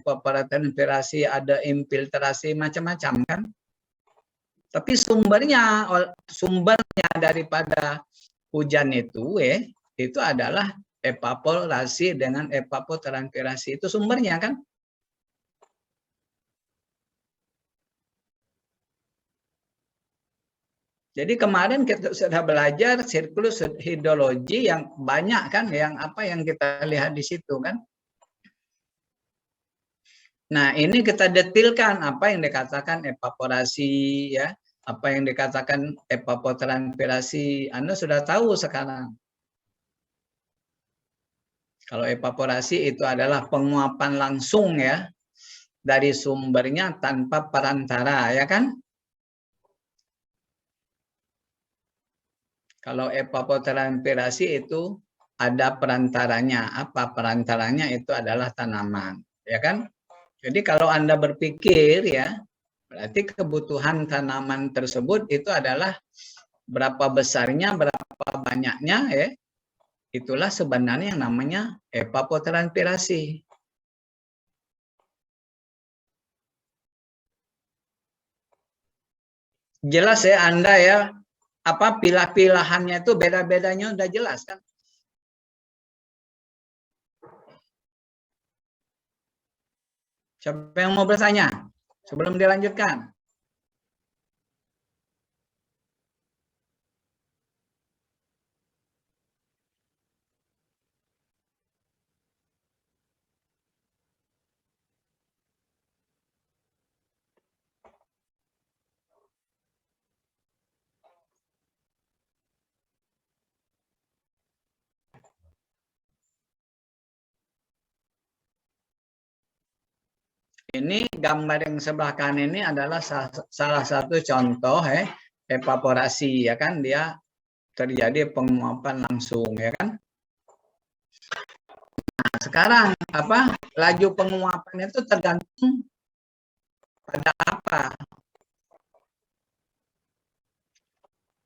evapotranspirasi, ada infiltrasi, macam-macam kan. Tapi sumbernya daripada hujan itu adalah evaporasi dengan evapotranspirasi, itu sumbernya kan. Jadi kemarin kita sudah belajar siklus hidrologi yang banyak kan, yang kita lihat di situ kan. Nah, ini kita detilkan apa yang dikatakan evaporasi ya, apa yang dikatakan evapotranspirasi. Anda sudah tahu sekarang. Kalau evaporasi itu adalah penguapan langsung ya dari sumbernya tanpa perantara, ya kan? Kalau evapotranspirasi itu ada perantaranya. Apa perantaranya? Itu adalah tanaman, ya kan? Jadi kalau Anda berpikir ya, berarti kebutuhan tanaman tersebut itu adalah berapa besarnya, berapa banyaknya ya. Itulah sebenarnya yang namanya evapotranspirasi. Jelas ya Anda ya, apa pilah-pilahannya itu beda-bedanya udah jelas kan? Siapa yang mau bertanya sebelum dilanjutkan? Ini gambar yang sebelah kanan ini adalah salah satu contoh evaporasi ya kan, dia terjadi penguapan langsung ya kan. Nah, sekarang laju penguapan itu tergantung pada apa?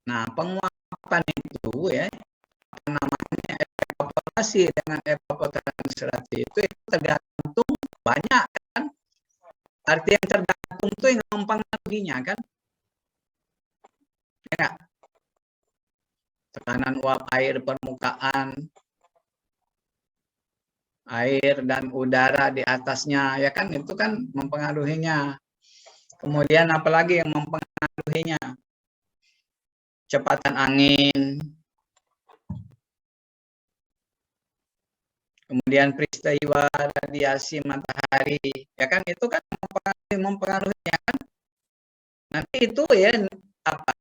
Nah, penguapan itu ya namanya evaporasi dengan evapotranspirasi itu tergantung banyak kan. Arti yang tergantung itu yang mempengaruhinya kan. Ya. Tekanan uap air permukaan, air dan udara di atasnya ya kan, itu kan mempengaruhinya. Kemudian apalagi yang mempengaruhinya? Kecepatan angin, kemudian peristiwa radiasi matahari ya kan, itu kan mempengaruhinya kan. Nanti itu ya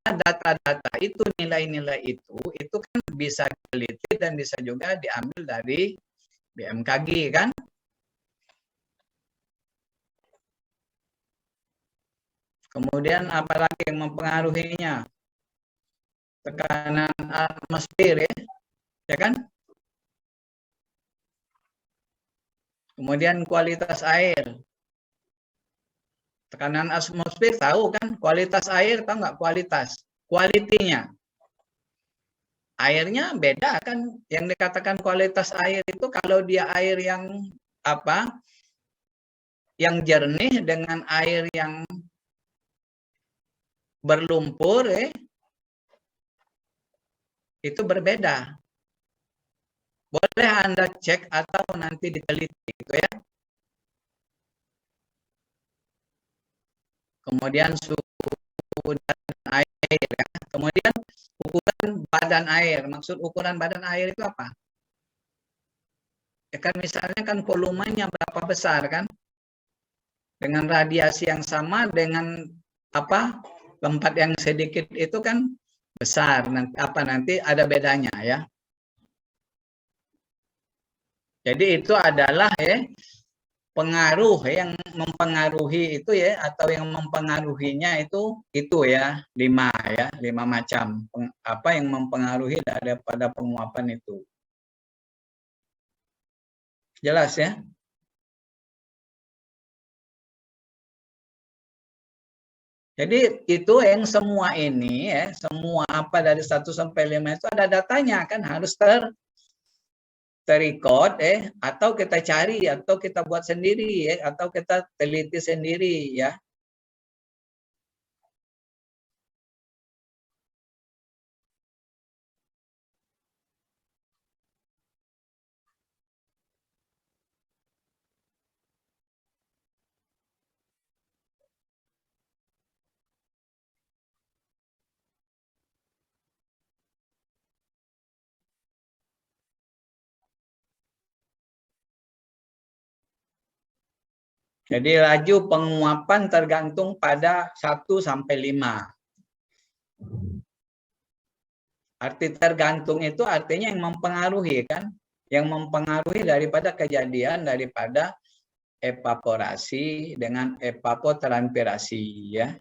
data-data itu, nilai-nilai itu kan bisa diteliti dan bisa juga diambil dari BMKG kan. Kemudian apalagi yang mempengaruhinya? Tekanan atmosfer ya kan. Kemudian kualitas air. Tekanan atmosfer tahu kan, kualitas air tahu nggak kualitas? Kualitinya. Airnya beda kan, yang dikatakan kualitas air itu kalau dia air yang yang jernih dengan air yang berlumpur itu berbeda. Boleh Anda cek atau nanti diteliti gitu ya. Kemudian suhu dan air ya. Kemudian ukuran badan air. Maksud ukuran badan air itu apa? Ya kan misalnya kan volumenya berapa besar kan? Dengan radiasi yang sama dengan tempat yang sedikit itu kan besar. Nanti ada bedanya ya. Jadi itu adalah pengaruh yang mempengaruhi itu ya, atau yang mempengaruhinya itu ya 5 macam yang mempengaruhi daripada penguapan itu. Jelas ya? Jadi itu yang semua ini ya, semua dari 1 sampai 5 itu ada datanya kan, harus terrecord atau kita cari atau kita buat sendiri atau kita teliti sendiri ya. Jadi laju penguapan tergantung pada 1 sampai 5. Arti tergantung itu artinya yang mempengaruhi kan, yang mempengaruhi daripada kejadian daripada evaporasi dengan evapotranspirasi ya.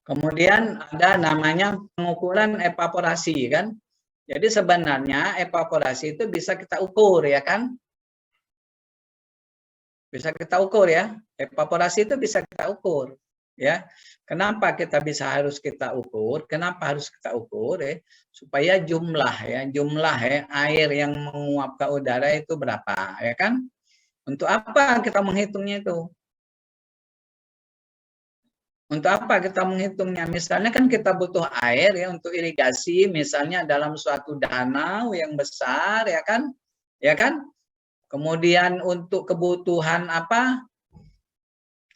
Kemudian ada namanya pengukuran evaporasi kan. Jadi sebenarnya evaporasi itu bisa kita ukur ya kan. Bisa kita ukur ya. Evaporasi itu bisa kita ukur ya. Kenapa harus kita ukur? Kenapa harus kita ukur ya? Supaya jumlah air yang menguap ke udara itu berapa ya kan? Untuk apa kita menghitungnya itu? Untuk apa kita menghitungnya? Misalnya kan kita butuh air ya untuk irigasi, misalnya dalam suatu danau yang besar ya kan? Ya kan? Kemudian untuk kebutuhan apa?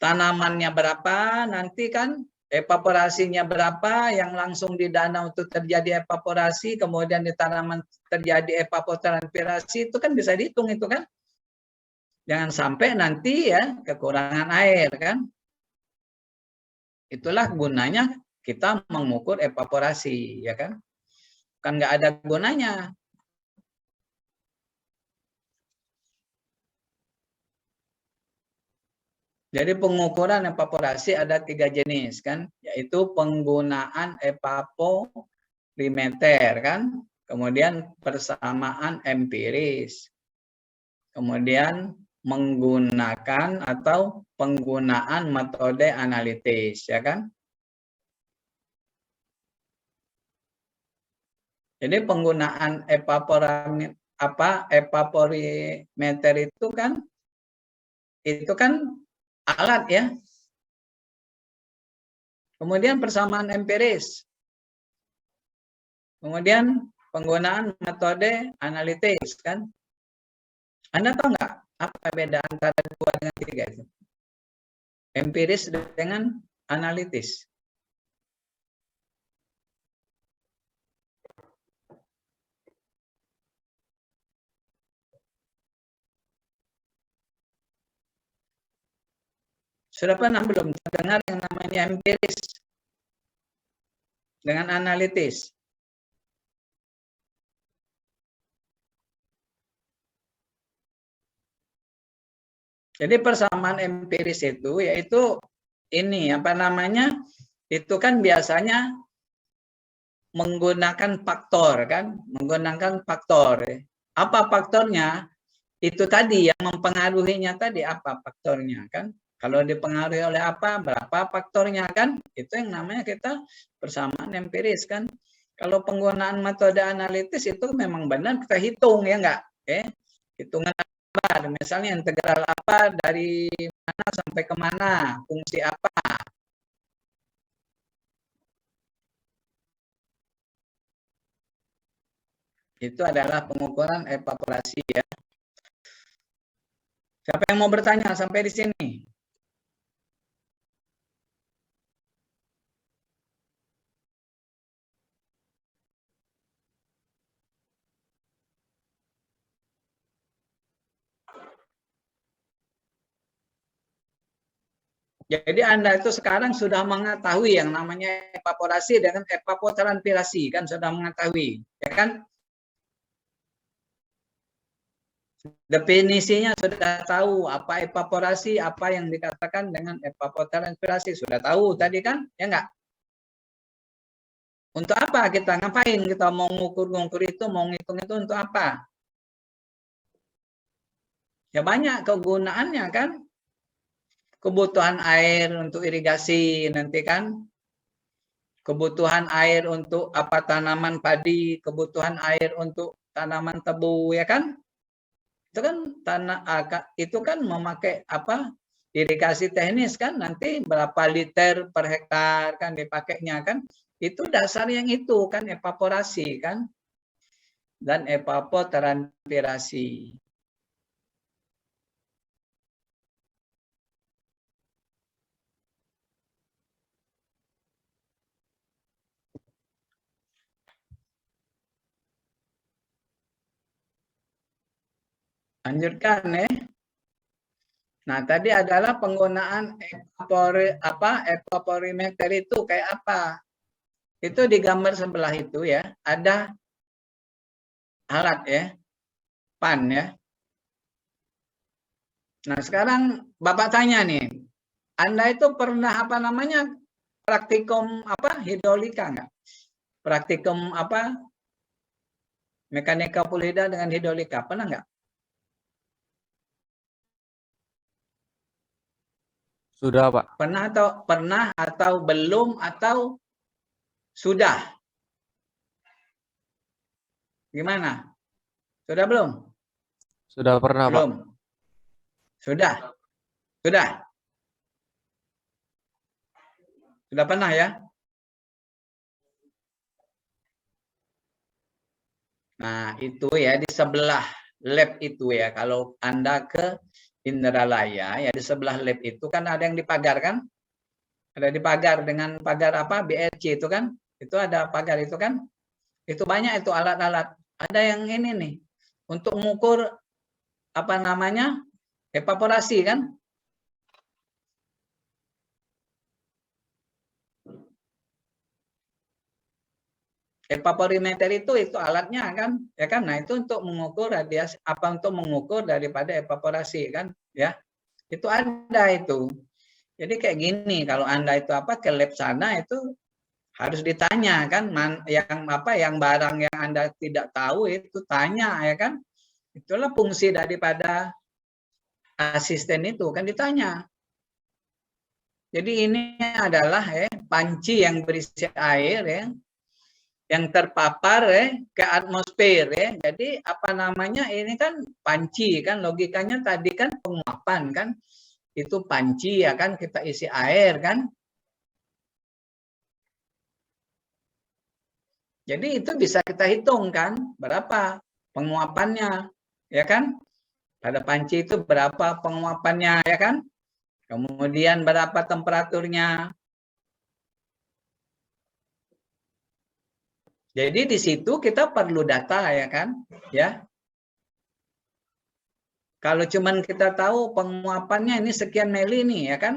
Tanamannya berapa? Nanti kan evaporasinya berapa? Yang langsung di danau itu terjadi evaporasi, kemudian di tanaman terjadi evapotranspirasi, itu kan bisa dihitung itu kan? Jangan sampai nanti ya kekurangan air kan? Itulah gunanya kita mengukur evaporasi, ya kan? Kan nggak ada gunanya. Jadi pengukuran evaporasi ada 3 jenis kan, yaitu penggunaan evaporimeter kan, kemudian persamaan empiris, kemudian menggunakan atau penggunaan metode analitis, ya kan? Jadi penggunaan evaporimeter itu kan alat ya. Kemudian persamaan empiris. Kemudian penggunaan metode analitis kan. Anda tahu nggak apa beda antara 2 dengan 3 itu? Empiris dengan analitis. Sudah pernah belum dengar yang namanya empiris dengan analitis? Jadi persamaan empiris itu yaitu ini apa namanya? Itu kan biasanya menggunakan faktor kan, menggunakan faktor. Apa faktornya? Itu tadi yang mempengaruhinya tadi apa faktornya kan? Kalau dipengaruhi oleh apa, berapa faktornya kan? Itu yang namanya kita persamaan empiris kan. Kalau penggunaan metode analitis itu memang benar kita hitung ya enggak? Hitungan apa? Misalnya integral apa dari mana sampai ke mana, fungsi apa. Itu adalah pengukuran evaporasi ya. Siapa yang mau bertanya sampai di sini? Jadi Anda itu sekarang sudah mengetahui yang namanya evaporasi dengan evapotranspirasi, kan sudah mengetahui, ya kan? Definisinya sudah tahu apa evaporasi, apa yang dikatakan dengan evapotranspirasi, sudah tahu tadi kan? Ya enggak? Untuk apa kita ngapain? Kita mau ngukur-ngukur itu, mau ngitung itu untuk apa? Ya banyak kegunaannya kan. Kebutuhan air untuk irigasi nanti kan. Kebutuhan air untuk apa tanaman padi, kebutuhan air untuk tanaman tebu ya kan? Itu kan itu kan memakai apa? Irigasi teknis kan nanti berapa liter per hektar kan dipakainya kan? Itu dasar yang itu kan evaporasi kan dan evapotranspirasi. Lanjutkan ya. Nah, tadi adalah penggunaan evaporimeter itu kayak apa? Itu di gambar sebelah itu ya, ada alat ya, pan ya. Nah, sekarang Bapak tanya nih, Anda itu pernah apa namanya praktikum apa hidrolika nggak? Praktikum apa mekanika fluida dengan hidrolika pernah nggak? Sudah, Pak. Pernah atau belum atau sudah? Gimana? Sudah belum? Sudah pernah, Belum. Pak. Sudah. Sudah. Sudah pernah ya? Nah, itu ya di sebelah lab itu ya. Kalau Anda ke Indralaya, ya di sebelah lab itu kan ada yang dipagar kan? Ada dipagar dengan pagar apa? BRC itu kan? Itu ada pagar itu kan? Itu banyak itu alat-alat. Ada yang ini nih untuk mengukur apa namanya? Evaporasi kan? Evaporimeter itu alatnya kan, ya kan? Nah, itu untuk mengukur radiasi apa untuk mengukur daripada evaporasi kan, ya. Itu ada itu. Jadi kayak gini, kalau Anda itu apa ke lab sana itu harus ditanya kan yang barang yang Anda tidak tahu itu tanya ya kan. Itulah fungsi daripada asisten itu kan ditanya. Jadi ini adalah panci yang berisi air ya yang terpapar ke atmosfer ya. Jadi apa namanya ini kan panci kan logikanya tadi kan penguapan kan itu panci ya kan kita isi air kan. Jadi itu bisa kita hitung kan berapa penguapannya ya kan. Pada panci itu berapa penguapannya ya kan. Kemudian berapa temperaturnya. Jadi di situ kita perlu data ya kan ya. Kalau cuman kita tahu penguapannya ini sekian mili nih ya kan,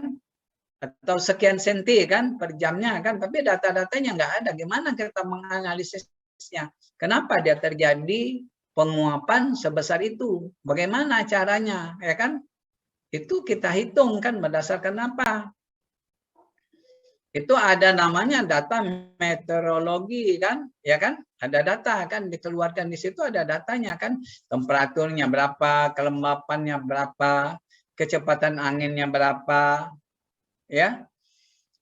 atau sekian senti kan per jamnya kan, tapi data-datanya nggak ada. Gimana kita menganalisisnya? Kenapa dia terjadi penguapan sebesar itu? Bagaimana caranya? Ya kan? Itu kita hitung kan berdasarkan apa? Itu ada namanya data meteorologi kan, ya kan? Ada data kan dikeluarkan di situ ada datanya kan, temperaturnya berapa, kelembapannya berapa, kecepatan anginnya berapa, ya.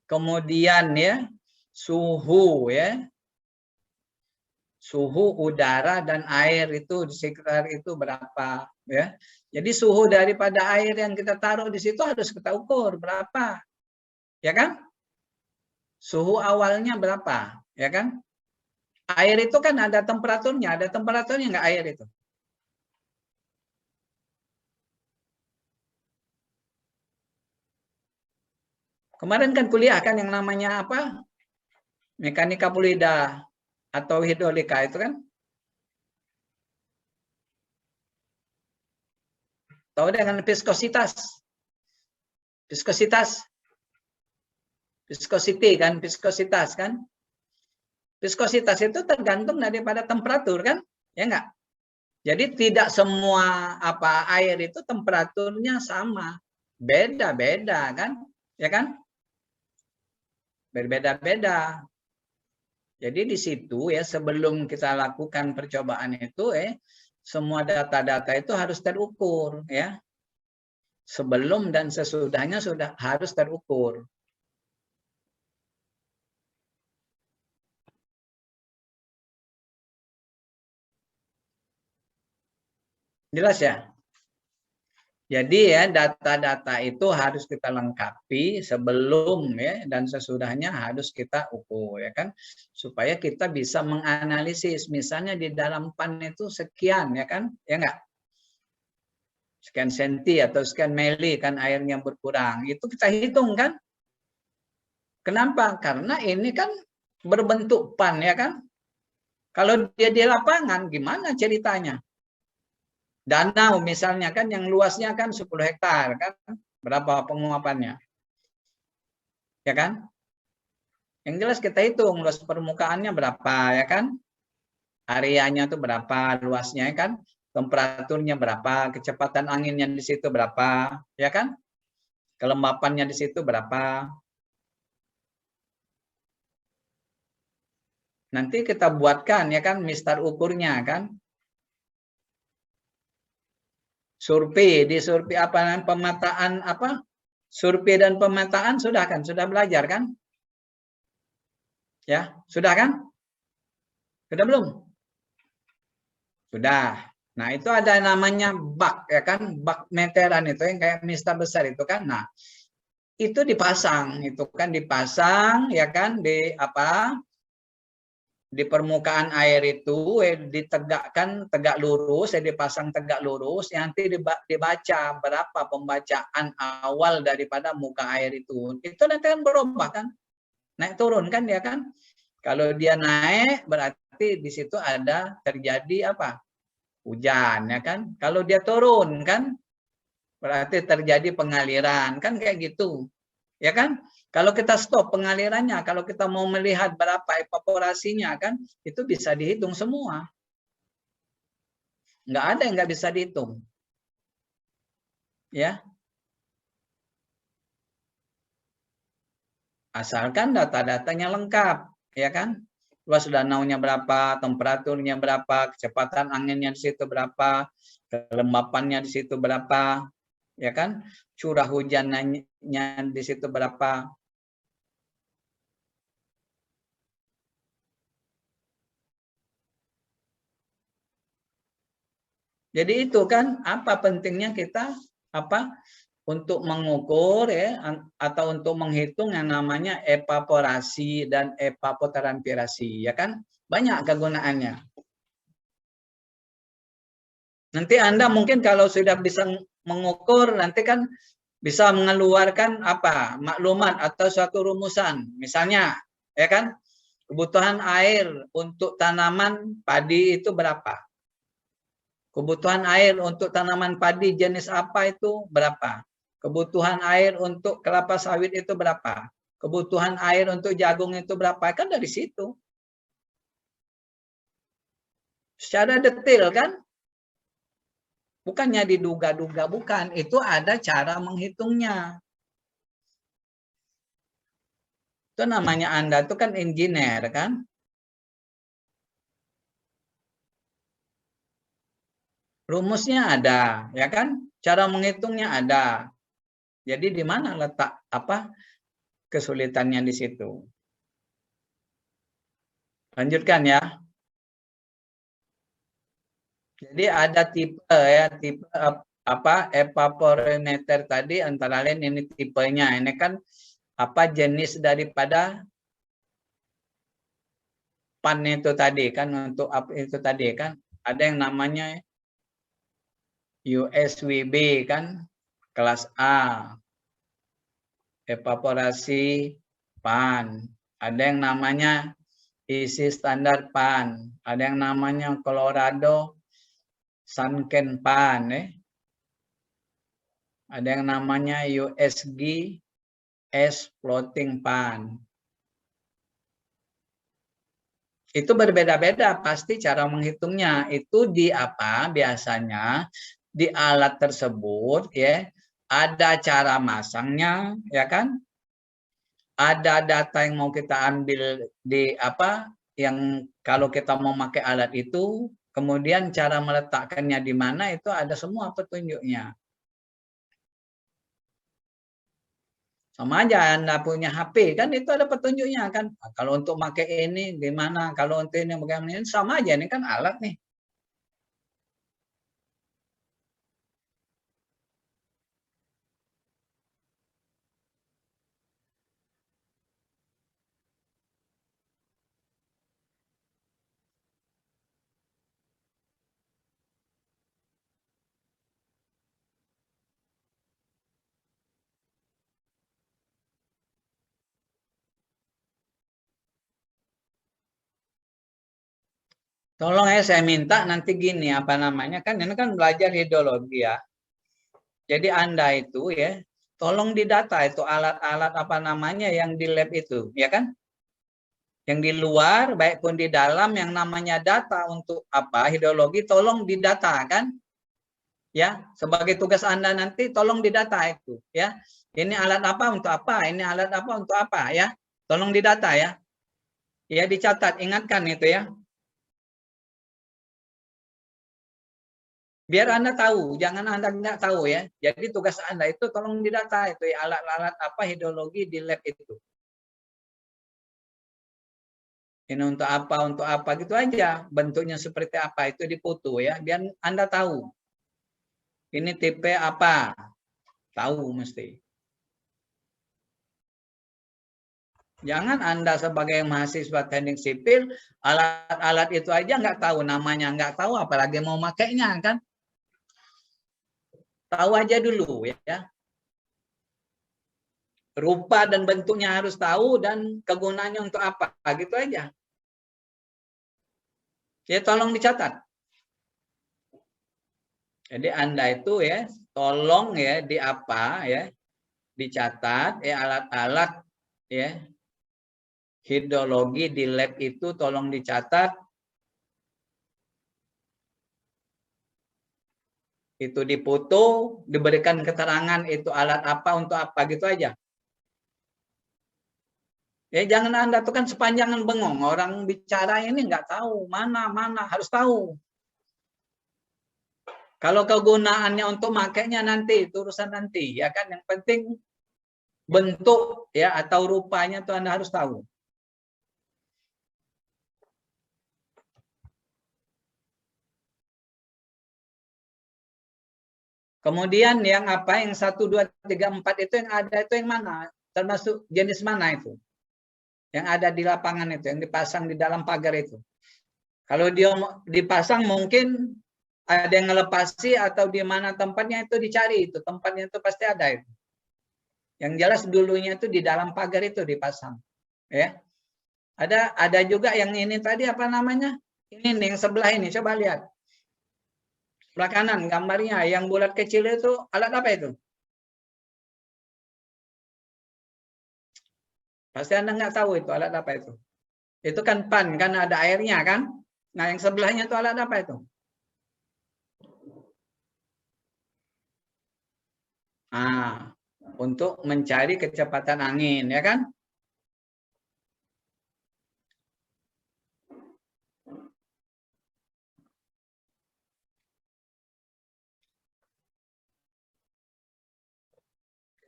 Kemudian ya suhu ya, suhu udara dan air itu di sekitar itu berapa, ya. Jadi suhu daripada air yang kita taruh di situ harus kita ukur berapa, ya kan? Suhu awalnya berapa, ya kan? Air itu kan ada temperaturnya nggak air itu? Kemarin kan kuliah kan yang namanya apa? Mekanika fluida atau hidrolika itu kan? Tahu dengan viskositas. Viskositas. Viscosity kan, viskositas kan? Viskositas itu tergantung daripada temperatur kan? Ya enggak? Jadi tidak semua apa air itu temperaturnya sama. Beda-beda kan? Ya kan? Berbeda-beda. Jadi di situ ya sebelum kita lakukan percobaan itu semua data-data itu harus terukur ya. Sebelum dan sesudahnya sudah harus terukur. Jelas ya? Jadi ya data-data itu harus kita lengkapi sebelum ya dan sesudahnya harus kita ukur ya kan, supaya kita bisa menganalisis misalnya di dalam pan itu sekian ya kan, ya enggak? Sekian senti atau sekian mili kan airnya berkurang, itu kita hitung kan? Kenapa? Karena ini kan berbentuk pan ya kan? Kalau dia di lapangan gimana ceritanya? Danau misalnya kan yang luasnya kan 10 hektar kan, berapa penguapannya? Ya kan? Yang jelas kita hitung luas permukaannya berapa ya kan? Areanya tuh berapa, luasnya ya kan? Temperaturnya berapa, kecepatan anginnya di situ berapa, ya kan? Kelembapannya di situ berapa. Nanti kita buatkan ya kan mistar ukurnya kan? Survei, di survei apa namanya pemetaan apa? Survei dan pemetaan sudah kan? Sudah belajar kan? Ya, sudah kan? Sudah belum? Sudah. Nah, itu ada namanya bak ya kan? Bak meteran itu yang kayak mistar besar itu kan. Nah, itu dipasang, itu kan dipasang ya kan di apa? Di permukaan air itu ditegakkan tegak lurus, dipasang tegak lurus, nanti dibaca berapa pembacaan awal daripada muka air itu. Itu nanti kan berubah kan, naik turun kan dia kan. Kalau dia naik berarti di situ ada terjadi apa? Hujan ya kan. Kalau dia turun kan berarti terjadi pengaliran kan kayak gitu. Ya kan? Kalau kita stop pengalirannya, kalau kita mau melihat berapa evaporasinya kan, itu bisa dihitung semua. Nggak ada yang nggak bisa dihitung. Ya. Asalkan data-datanya lengkap, ya kan? Luas danaunya berapa, temperaturnya berapa, kecepatan anginnya di situ berapa, kelembapannya di situ berapa, ya kan? Curah hujannya di situ berapa. Jadi itu kan apa pentingnya kita apa untuk mengukur ya atau untuk menghitung yang namanya evaporasi dan evapotranspirasi ya kan banyak kegunaannya. Nanti Anda mungkin kalau sudah bisa mengukur nanti kan bisa mengeluarkan apa maklumat atau suatu rumusan misalnya ya kan kebutuhan air untuk tanaman padi itu berapa. Kebutuhan air untuk tanaman padi jenis apa itu berapa? Kebutuhan air untuk kelapa sawit itu berapa? Kebutuhan air untuk jagung itu berapa? Kan dari situ. Secara detail kan? Bukannya diduga-duga, bukan. Itu ada cara menghitungnya. Itu namanya Anda itu kan engineer kan? Rumusnya ada, ya kan? Cara menghitungnya ada. Jadi di mana letak apa kesulitannya di situ? Lanjutkan ya. Jadi ada tipe ya, tipe apa evaporimeter tadi antara lain ini tipenya. Ini kan apa jenis daripada pan itu tadi kan untuk apa itu tadi kan ada yang namanya USWB kan kelas A evaporasi pan, ada yang namanya isi standar pan, ada yang namanya Colorado sunken pan ada yang namanya USG S floating pan. Itu berbeda-beda pasti cara menghitungnya. Itu di apa biasanya di alat tersebut ya ada cara masangnya ya kan? Ada data yang mau kita ambil di apa yang kalau kita mau pakai alat itu Kemudian cara meletakkannya di mana itu ada semua petunjuknya. Sama aja Anda punya HP kan itu ada petunjuknya kan. Kalau untuk pakai ini gimana, kalau untuk ini bagaimana, ini sama aja ini kan alat nih. Tolong ya saya minta nanti gini apa namanya kan ini kan belajar hidrologi ya. Jadi Anda itu ya tolong didata itu alat-alat apa namanya yang di lab itu ya kan. Yang di luar baik pun di dalam yang namanya data untuk apa hidrologi tolong didata kan. Ya, sebagai tugas Anda nanti tolong didata itu ya. Ini alat apa untuk apa? Ini alat apa untuk apa ya? Tolong didata ya. Ya dicatat, ingatkan itu ya. Biar Anda tahu, jangan Anda nggak tahu ya. Jadi tugas Anda itu tolong didata itu ya, alat-alat apa hidrologi di lab itu. Ini untuk apa gitu aja. Bentuknya seperti apa itu dipoto ya. Biar Anda tahu. Ini tipe apa? Tahu mesti. Jangan Anda sebagai mahasiswa teknik sipil, alat-alat itu aja nggak tahu namanya, nggak tahu apalagi mau makainya kan. Tahu aja dulu ya. Rupa dan bentuknya harus tahu dan kegunaannya untuk apa, gitu aja. Ya tolong dicatat. Jadi Anda itu ya, tolong ya di apa ya, dicatat ya alat-alat ya hidrologi di lab itu tolong dicatat. Itu dipoto, diberikan keterangan itu alat apa untuk apa gitu aja. Ya jangan Anda tuh kan sepanjangan bengong. Orang bicara ini nggak tahu mana harus tahu. Kalau kegunaannya untuk makainya nanti itu urusan nanti ya kan. Yang penting bentuk ya atau rupanya tuh Anda harus tahu. Kemudian yang apa yang 1, 2, 3, 4 itu yang ada itu yang mana? Termasuk jenis mana itu? Yang ada di lapangan itu, yang dipasang di dalam pagar itu. Kalau dia dipasang mungkin ada yang ngelepasi atau di mana tempatnya itu dicari itu. Tempatnya itu pasti ada itu. Yang jelas dulunya itu di dalam pagar itu dipasang. Ya. Ada juga yang ini tadi apa namanya? Ini nih, yang sebelah ini coba lihat. Sebelah kanan gambarnya yang bulat kecil itu alat apa itu? Pasti Anda nggak tahu itu alat apa itu. Itu kan pan, kan ada airnya kan? Nah, yang sebelahnya itu alat apa itu? Ah, untuk mencari kecepatan angin, ya kan?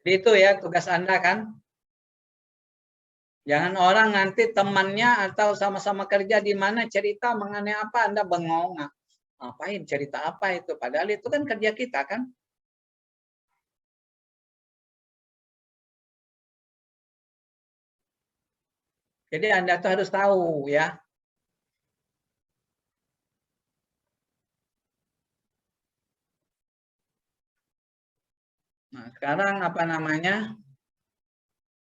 Jadi itu ya tugas Anda kan. Jangan orang nanti temannya atau sama-sama kerja di mana cerita mengenai apa Anda bengong. Ngapain cerita apa itu? Padahal itu kan kerja kita kan. Jadi Anda tuh harus tahu ya. Nah, sekarang apa namanya?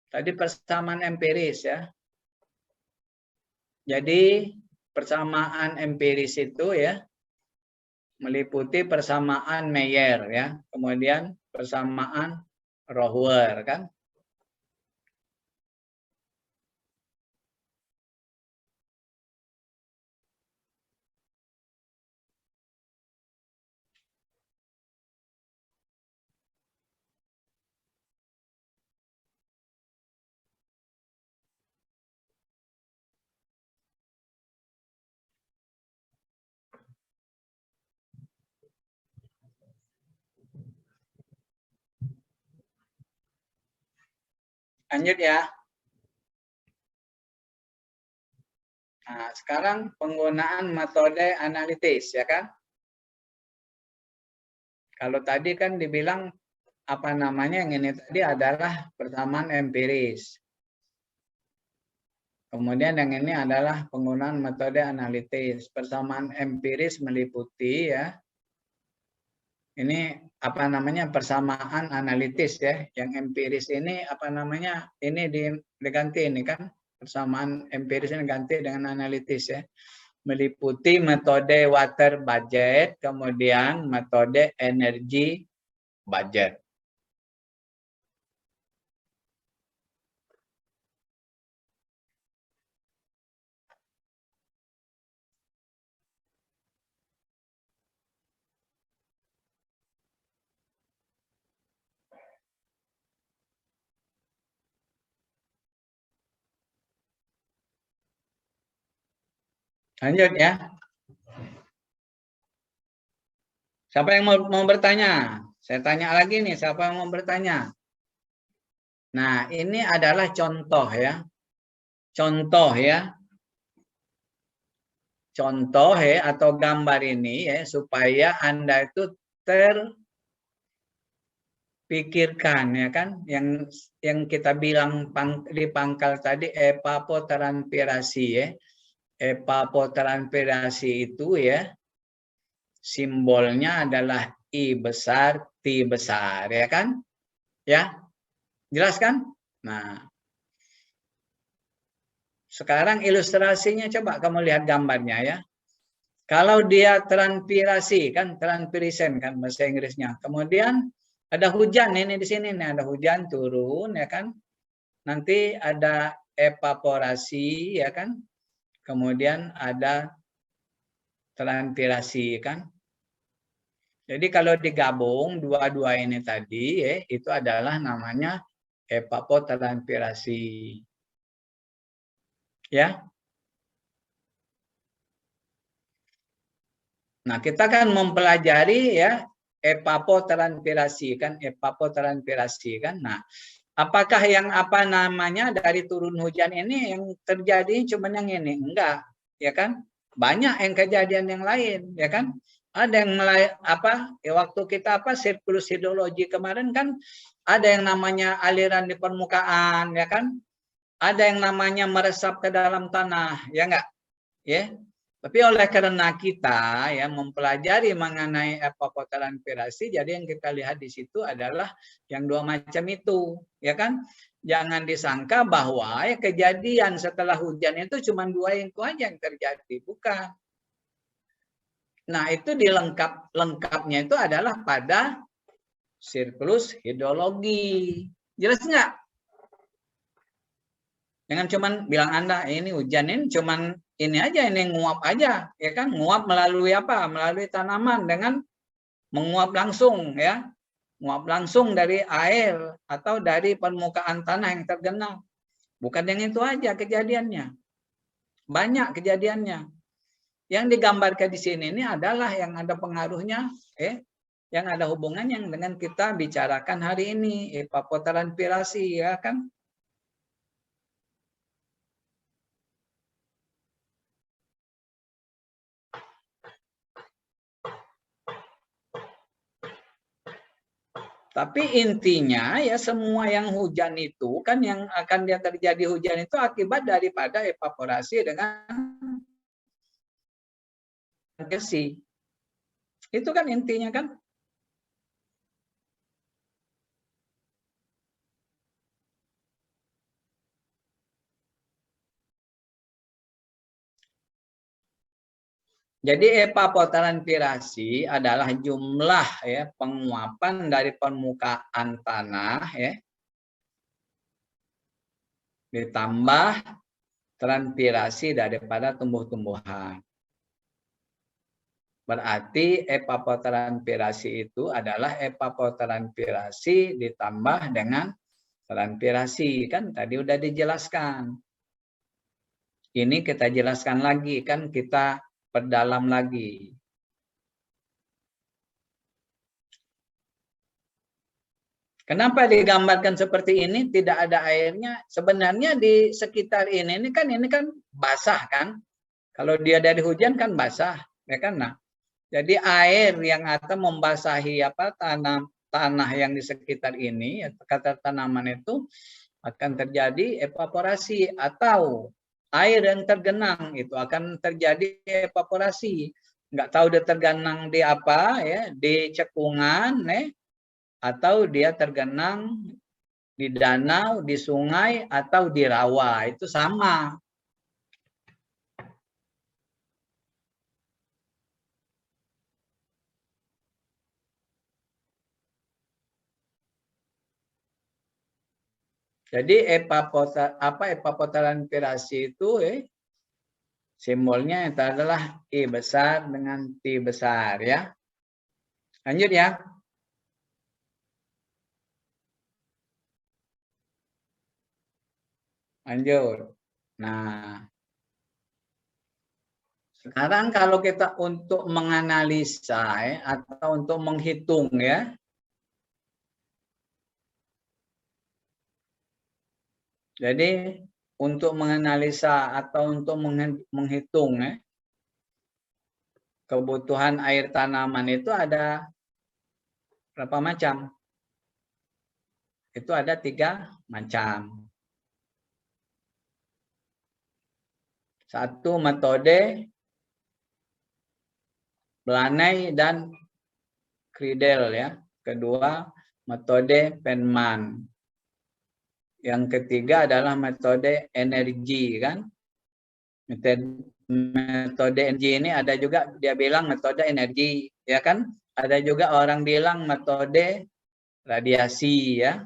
Tadi persamaan empiris ya. Jadi persamaan empiris itu ya meliputi persamaan Mayer ya, kemudian persamaan Rohwer kan. Lanjut ya. Nah, sekarang penggunaan metode analitis, ya kan? Kalau tadi kan dibilang apa namanya yang ini tadi adalah persamaan empiris. Kemudian yang ini adalah penggunaan metode analitis. Persamaan empiris meliputi ya. Ini apa namanya persamaan analitis ya. Yang empiris ini apa namanya? Ini diganti ini kan. Persamaan empiris ini ganti dengan analitis ya. Meliputi metode water budget, kemudian metode energy budget. Lanjut ya. Siapa yang mau bertanya? Saya tanya lagi nih, siapa yang mau bertanya? Nah, ini adalah contoh ya. Contoh ya. Contoh ya atau gambar ini ya supaya Anda itu terpikirkan ya kan yang kita bilang di pangkal tadi evapotranspirasi ya. Evapotranspirasi itu ya simbolnya adalah I besar, T besar, ya kan? Ya, jelas kan? Nah, sekarang ilustrasinya coba kamu lihat gambarnya ya. Kalau dia transpirasi, kan transpiration kan bahasa Inggrisnya. Kemudian ada hujan ini di sini nih, ada hujan turun ya kan. Nanti ada evaporasi ya kan. Kemudian ada transpirasi kan. Jadi kalau digabung dua-dua ini tadi ya, itu adalah namanya evapotranspirasi. Ya. Nah, kita kan mempelajari ya evapotranspirasi kan. Nah, apakah yang apa namanya dari turun hujan ini yang terjadi cuma yang ini? Enggak, ya kan? Banyak yang kejadian yang lain, ya kan? Ada yang waktu kita siklus hidrologi kemarin kan ada yang namanya aliran di permukaan, ya kan? Ada yang namanya meresap ke dalam tanah, ya enggak? Ya. Tapi oleh karena kita ya mempelajari mengenai evapotranspirasi, jadi yang kita lihat di situ adalah yang dua macam itu, ya kan? Jangan disangka bahwa ya kejadian setelah hujan itu cuma dua itu aja yang terjadi, bukan. Nah, itu lengkapnya itu adalah pada siklus hidrologi. Jelas nggak? Jangan cuman bilang Anda ini hujan ini cuman ini aja, ini nguap aja, ya kan? Nguap melalui apa? Melalui tanaman dengan menguap langsung ya. Nguap langsung dari air atau dari permukaan tanah yang tergenang. Bukan yang itu aja kejadiannya. Banyak kejadiannya. Yang digambarkan di sini ini adalah yang ada pengaruhnya yang ada hubungannya dengan kita bicarakan hari ini, evapotranspirasi ya kan? Tapi intinya ya semua yang hujan itu kan yang akan dia terjadi hujan itu akibat daripada evaporasi dengan besi. Itu kan intinya kan. Jadi evapotranspirasi adalah jumlah ya penguapan dari permukaan tanah ya ditambah transpirasi daripada tumbuh-tumbuhan. Berarti evapotranspirasi itu adalah evapotranspirasi ditambah dengan transpirasi, kan tadi udah dijelaskan. Ini kita jelaskan lagi, kan kita perdalam lagi. Kenapa digambarkan seperti ini? Tidak ada airnya. Sebenarnya di sekitar ini kan basah kan? Kalau dia dari hujan kan basah, ya kan? Nah, jadi air yang akan membasahi tanah yang di sekitar ini, kata tanaman itu akan terjadi evaporasi, atau air yang tergenang itu akan terjadi evaporasi. Nggak tahu dia tergenang di apa ya, di cekungan, atau dia tergenang di danau, di sungai, atau di rawa, itu sama. Jadi evapotranspirasi itu simbolnya itu adalah I besar dengan T besar ya. Lanjut ya. Lanjut. Nah, sekarang kalau kita untuk menganalisa atau untuk menghitung ya. Jadi untuk menganalisa atau untuk menghitung kebutuhan air tanaman itu ada berapa macam? Itu ada 3 macam. Satu metode Blaney dan Cridel ya. Kedua metode Penman. Yang ketiga adalah metode energi kan. Metode energi ini ada juga dia bilang metode energi ya kan. Ada juga orang bilang metode radiasi ya.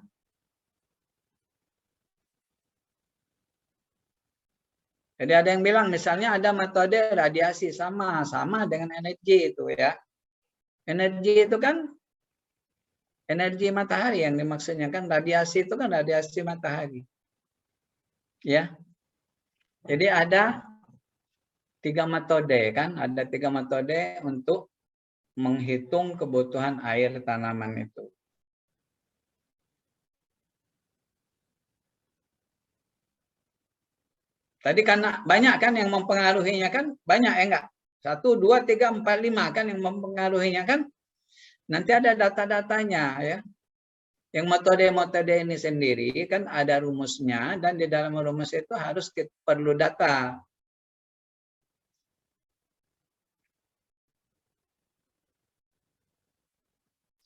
Jadi ada yang bilang misalnya ada metode radiasi sama dengan energi itu ya. Energi itu kan energi matahari yang dimaksudnya kan, radiasi itu kan radiasi matahari. Ya. Jadi ada 3 metode kan, ada 3 metode untuk menghitung kebutuhan air tanaman itu. Tadi karena banyak kan yang mempengaruhinya kan, banyak ya enggak? 1, 2, 3, 4, 5 kan yang mempengaruhinya kan. Nanti ada data-datanya ya. Yang metode-metode ini sendiri kan ada rumusnya, dan di dalam rumus itu harus perlu data.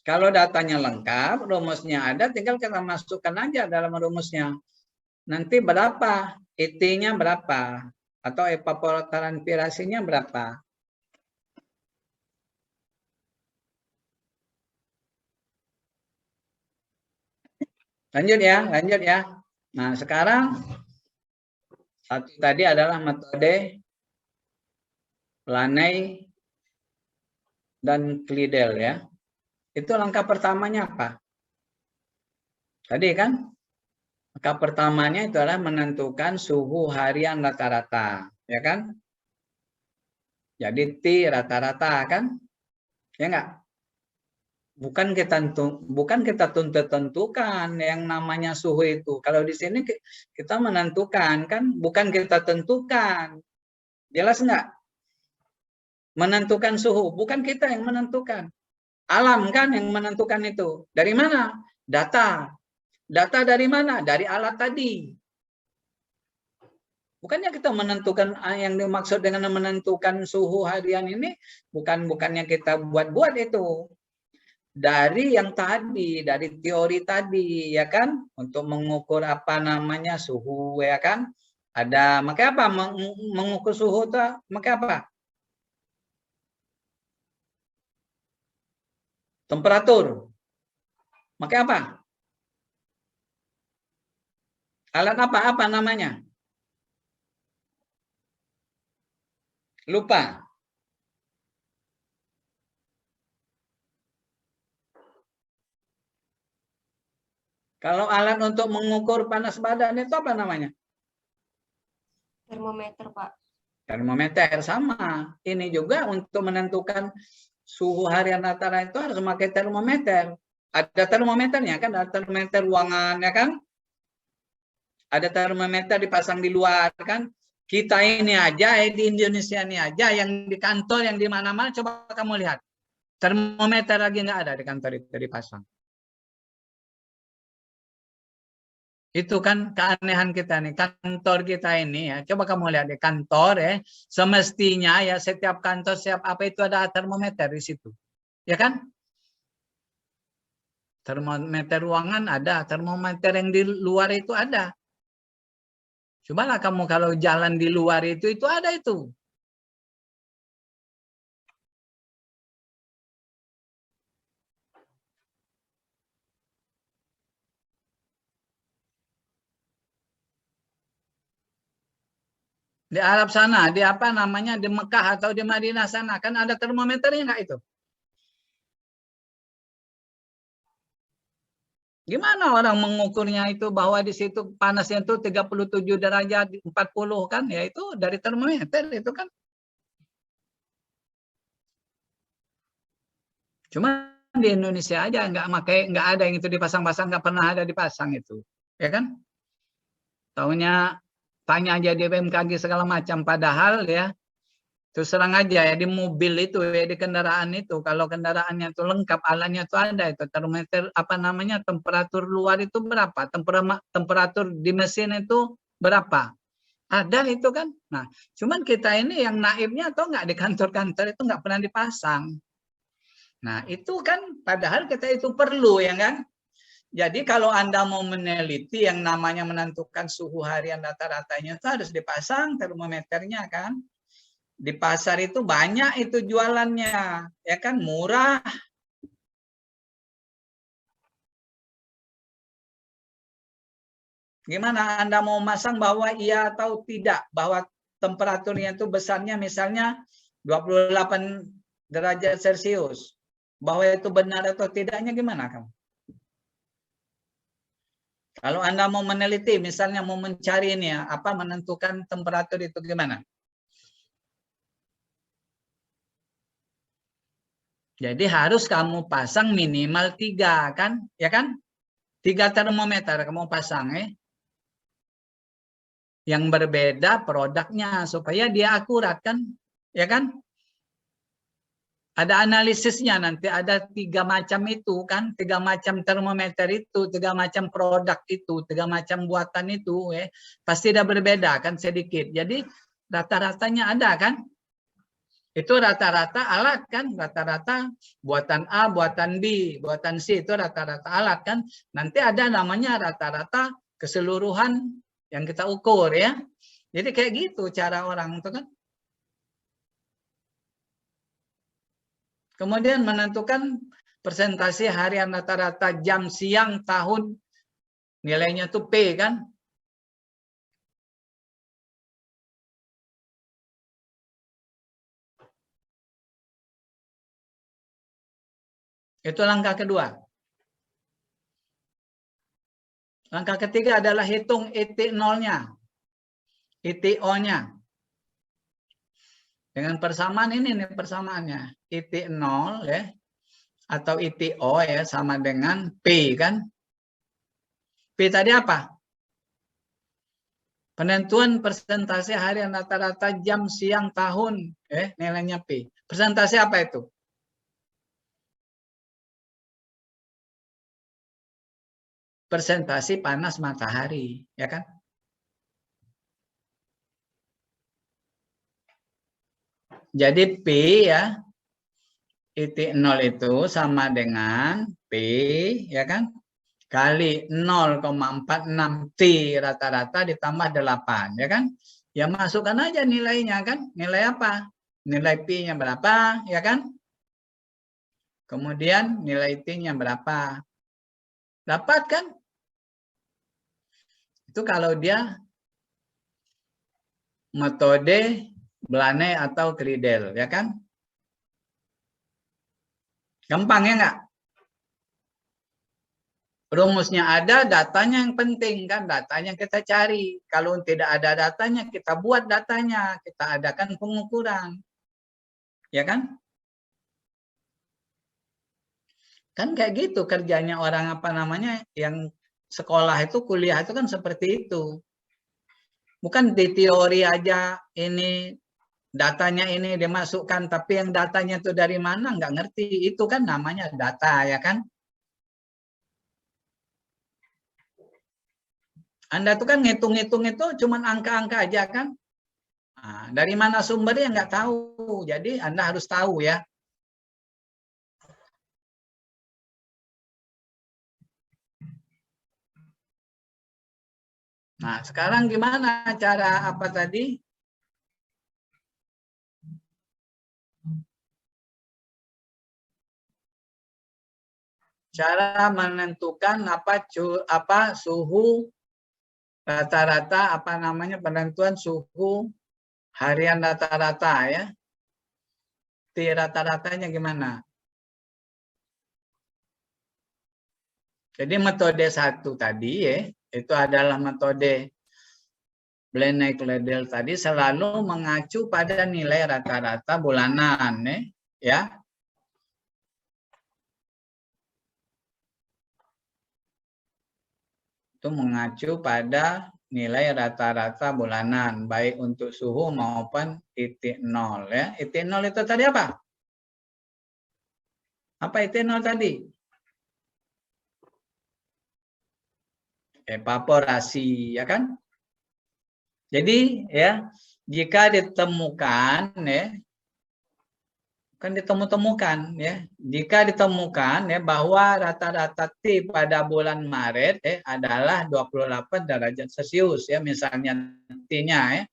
Kalau datanya lengkap, rumusnya ada, tinggal kita masukkan aja dalam rumusnya. Nanti berapa? IT-nya berapa? Atau evapotranspirasinya berapa? Lanjut ya. Nah, sekarang satu tadi adalah metode Blaney dan Cridel ya. Itu langkah pertamanya apa? Tadi kan langkah pertamanya itu adalah menentukan suhu harian rata-rata, ya kan? Jadi T rata-rata kan? Ya enggak? Bukan kita tentukan yang namanya suhu itu. Kalau di sini kita menentukan kan, bukan kita tentukan. Jelas enggak? Menentukan suhu, bukan kita yang menentukan. Alam kan yang menentukan itu. Dari mana? Data. Data dari mana? Dari alat tadi. Bukannya kita menentukan, yang dimaksud dengan menentukan suhu harian ini, bukannya kita buat-buat itu. Dari yang tadi, dari teori tadi, ya kan, untuk mengukur apa namanya suhu, ya kan, ada, makanya apa, mengukur suhu itu, makanya apa, temperatur, makanya apa, alat apa namanya, lupa. Kalau alat untuk mengukur panas badan itu apa namanya? Termometer, Pak. Termometer, sama. Ini juga untuk menentukan suhu harian rata-rata itu harus memakai termometer. Ada termometernya kan, ada termometer ruangan ya kan? Ada termometer dipasang di luar kan? Kita ini aja di Indonesia ini aja yang di kantor yang di mana-mana coba kamu lihat. Termometer lagi nggak ada di kantor itu dipasang. Itu kan keanehan kita nih, kantor kita ini ya. Coba kamu lihat di kantor ya, semestinya ya setiap kantor, setiap apa itu ada termometer di situ. Ya kan? Termometer ruangan ada, termometer yang di luar itu ada. Cobalah kamu kalau jalan di luar itu ada itu. Di Arab sana, di apa namanya, di Mekah atau di Madinah sana, kan ada termometernya nggak itu? Gimana orang mengukurnya itu bahwa di situ panasnya itu 37 derajat, 40 kan? Ya itu dari termometer itu kan. Cuma di Indonesia aja nggak ada yang itu dipasang-pasang, nggak pernah ada dipasang itu. Ya kan? Taunya tanya aja di BMKG segala macam, padahal ya terus terang aja ya di mobil itu ya di kendaraan itu kalau kendaraannya itu lengkap alatnya itu ada itu termometer apa namanya temperatur luar itu berapa, temperatur di mesin itu berapa, ada itu kan. Nah cuman kita ini yang naibnya atau nggak di kantor-kantor itu nggak pernah dipasang. Nah itu kan padahal kita itu perlu ya kan. Jadi kalau Anda mau meneliti yang namanya menentukan suhu harian rata-ratanya itu harus dipasang termometernya kan. Di pasar itu banyak itu jualannya, ya kan, murah. Gimana Anda mau masang bahwa iya atau tidak, bahwa temperaturnya itu besarnya misalnya 28 derajat Celcius. Bahwa itu benar atau tidaknya gimana kamu? Kalau Anda mau meneliti, misalnya mau mencari ini ya, apa menentukan temperatur itu gimana? Jadi harus kamu pasang minimal 3 kan, ya kan? 3 termometer kamu pasang ya. Yang berbeda produknya supaya dia akurat kan, ya kan? Ada analisisnya nanti ada 3 macam itu kan, 3 macam termometer itu, 3 macam produk itu, 3 macam buatan itu, ya pasti ada berbeda kan sedikit. Jadi rata-ratanya ada kan? Itu rata-rata alat kan, rata-rata buatan A, buatan B, buatan C itu rata-rata alat kan. Nanti ada namanya rata-rata keseluruhan yang kita ukur ya. Jadi kayak gitu cara orang itu kan. Kemudian menentukan persentase harian rata-rata jam siang tahun, nilainya tuh P kan. Itu langkah kedua. Langkah ketiga adalah hitung IT0-nya. ITO-nya. Dengan persamaan ini nih persamaannya. IT0 ya. Atau ITO ya sama dengan P kan. P tadi apa? Penentuan persentase harian rata-rata jam siang tahun. Nilainya P. Persentase apa itu? Persentase panas matahari, ya kan? Jadi P ya, IT0 itu sama dengan P, ya kan? Kali 0,46 T rata-rata ditambah 8, ya kan? Ya masukkan aja nilainya kan? Nilai apa? Nilai P-nya berapa, ya kan? Kemudian nilai T-nya berapa? Dapat kan? Itu kalau dia metode Blanet atau Cridel, ya kan? Gampang ya enggak? Rumusnya ada, datanya yang penting kan, datanya kita cari. Kalau tidak ada datanya, kita buat datanya, kita adakan pengukuran. Ya kan? Kan kayak gitu kerjanya orang apa namanya yang sekolah itu, kuliah itu kan seperti itu. Bukan di teori aja ini datanya ini dimasukkan, tapi yang datanya itu dari mana nggak ngerti. Itu kan namanya data ya kan. Anda tuh kan ngitung-ngitung itu cuman angka-angka aja kan. Nah, dari mana sumbernya nggak tahu. Jadi Anda harus tahu ya. Nah, sekarang gimana cara apa tadi? Cara menentukan apa suhu rata-rata, apa namanya penentuan suhu harian rata-rata ya. Rata-ratanya gimana? Jadi metode satu tadi ya, itu adalah metode Blaney-Claddell tadi selalu mengacu pada nilai rata-rata bulanan ya. Itu mengacu pada nilai rata-rata bulanan baik untuk suhu maupun titik nol ya. Titik nol itu tadi apa? Apa titik nol tadi? Evaporasi ya kan? Jadi ya, jika ditemukan ya, kan ditemukan ya. Jika ditemukan ya bahwa rata-rata T pada bulan Maret adalah 28 derajat Celcius ya, misalnya T-nya ya.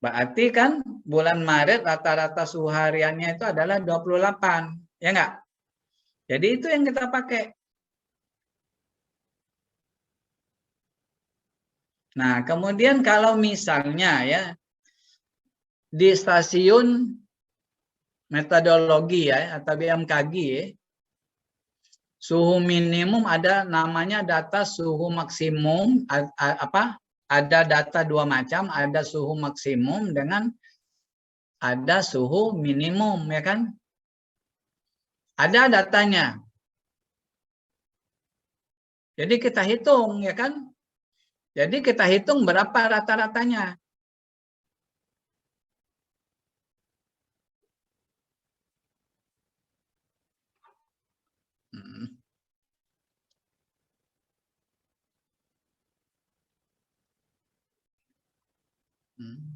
Berarti kan bulan Maret rata-rata suhu hariannya itu adalah 28, ya enggak? Jadi itu yang kita pakai. Nah, kemudian kalau misalnya ya di stasiun metodologi ya atau BMKG ya, suhu minimum ada namanya data suhu maksimum apa? Ada data dua macam, ada suhu maksimum dengan ada suhu minimum ya kan? Ada datanya. Jadi kita hitung ya kan? Jadi kita hitung berapa rata-ratanya. Hmm. Hmm.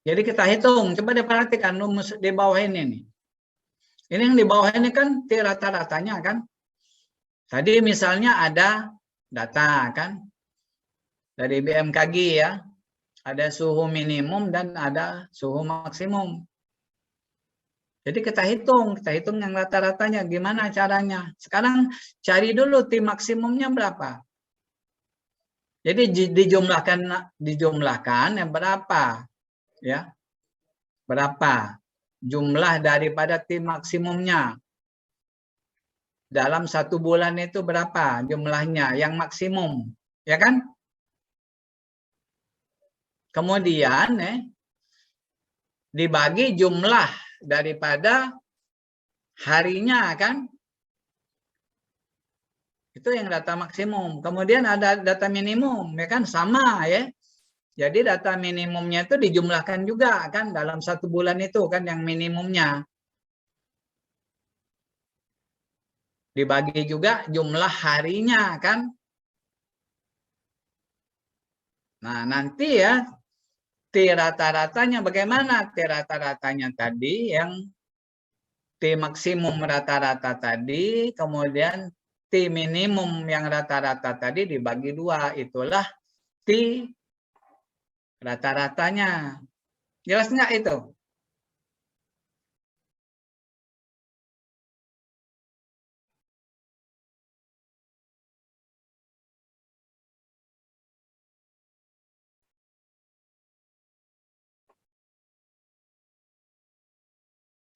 Jadi kita hitung, coba diperhatikan rumus di bawah ini nih. Ini yang di bawah ini kan rata-ratanya kan. Tadi misalnya ada data kan dari BMKG ya. Ada suhu minimum dan ada suhu maksimum. Jadi kita hitung yang rata-ratanya gimana caranya. Sekarang cari dulu T maksimumnya berapa. Jadi dijumlahkan yang berapa ya? Berapa jumlah daripada T maksimumnya? Dalam satu bulan itu berapa jumlahnya yang maksimum, ya kan? Kemudian dibagi jumlah daripada harinya kan? Itu yang data maksimum. Kemudian ada data minimum, ya kan? Sama ya. Jadi data minimumnya itu dijumlahkan juga kan dalam satu bulan itu kan yang minimumnya. Dibagi juga jumlah harinya kan. Nah, nanti ya T rata-ratanya bagaimana? T rata-ratanya tadi yang T maksimum rata-rata tadi, kemudian T minimum yang rata-rata tadi dibagi dua. Itulah T rata-ratanya. Jelas nggak itu?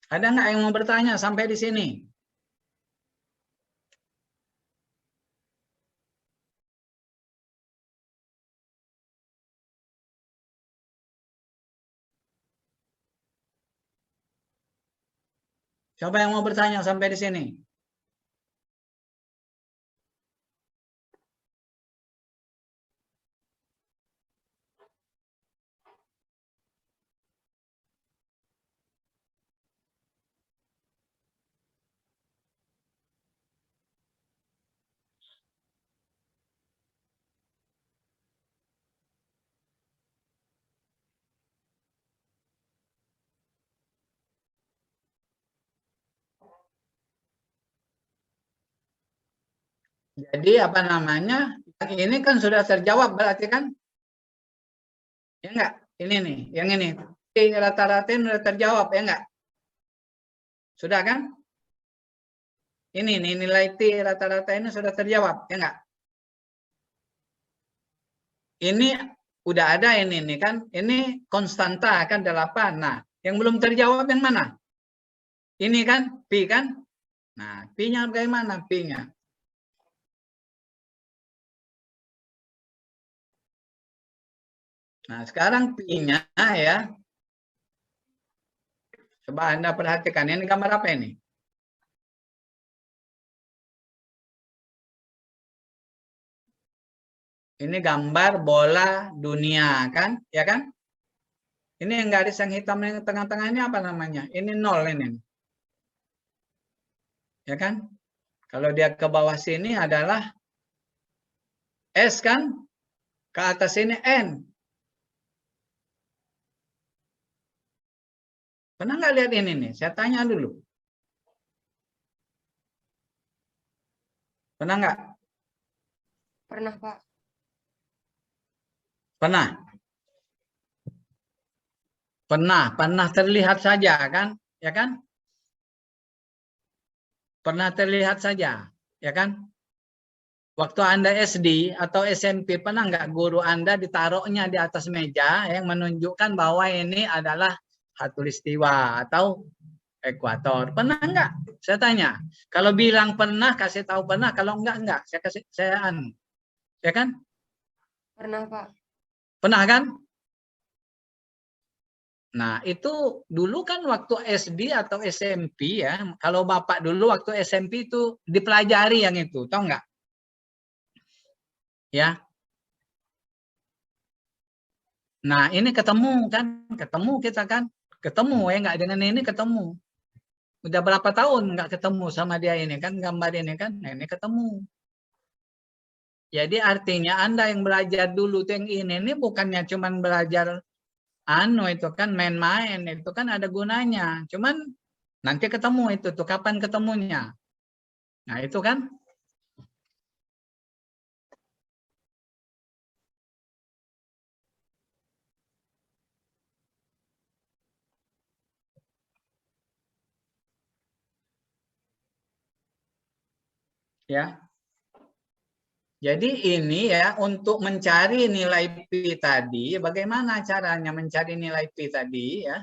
Ada nggak yang mau bertanya sampai di sini? Siapa yang mau bertanya sampai di sini? Jadi apa namanya? Yang ini kan sudah terjawab berarti kan? Ya enggak? Ini nih, yang ini. Rata-rata ini sudah terjawab ya enggak? Sudah kan? Ini nih nilai T rata-rata ini sudah terjawab ya enggak? Ini udah ada ini nih kan? Ini konstanta kan 8. Nah, yang belum terjawab yang mana? Ini kan Pi kan? Nah, Pi-nya bagaimana Pi-nya? Nah, sekarang Pi-nya ya. Coba Anda perhatikan. Ini gambar apa ini? Ini gambar bola dunia kan? Ya kan? Ini yang garis yang hitam yang tengah-tengah ini apa namanya? Ini 0 ini. Ya kan? Kalau dia ke bawah sini adalah S kan? Ke atas ini N. Pernah nggak lihat ini nih? Saya tanya dulu. Pernah nggak? Pernah, Pak. Pernah. Pernah terlihat saja kan? Ya kan? Pernah terlihat saja, ya kan? Waktu Anda SD atau SMP, pernah nggak guru Anda ditaruhnya di atas meja yang menunjukkan bahwa ini adalah khatulistiwa atau ekuator? Pernah nggak? Saya tanya. Kalau bilang pernah, kasih tahu pernah. Kalau enggak. Ya kan? Pernah, Pak. Pernah kan? Nah, itu dulu kan waktu SD atau SMP ya. Kalau Bapak dulu waktu SMP itu dipelajari yang itu, tahu nggak? Ya. Nah, ini ketemu kan? Ketemu kita kan? Ketemu ya nggak dengan ini ketemu. Udah berapa tahun nggak ketemu sama dia ini kan gambar ini kan? Nah, ini ketemu. Jadi artinya Anda yang belajar dulu tuh yang ini bukannya cuman belajar itu kan main-main, itu kan ada gunanya. Cuman nanti ketemu itu tuh kapan ketemunya. Nah, itu kan ya. Jadi ini ya untuk mencari nilai Pi tadi, bagaimana caranya mencari nilai Pi tadi ya.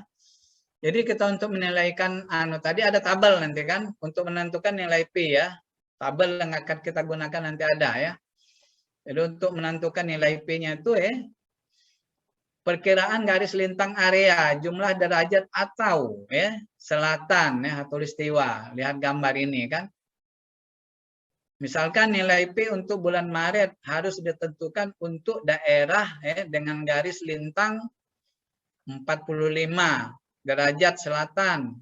Jadi kita untuk menilaikan tadi ada tabel nanti kan untuk menentukan nilai Pi ya. Tabel yang akan kita gunakan nanti ada ya. Jadi untuk menentukan nilai P-nya itu perkiraan garis lintang area jumlah derajat atau selatan ya khatulistiwa. Lihat gambar ini kan. Misalkan nilai P untuk bulan Maret harus ditentukan untuk daerah dengan garis lintang 45 derajat selatan.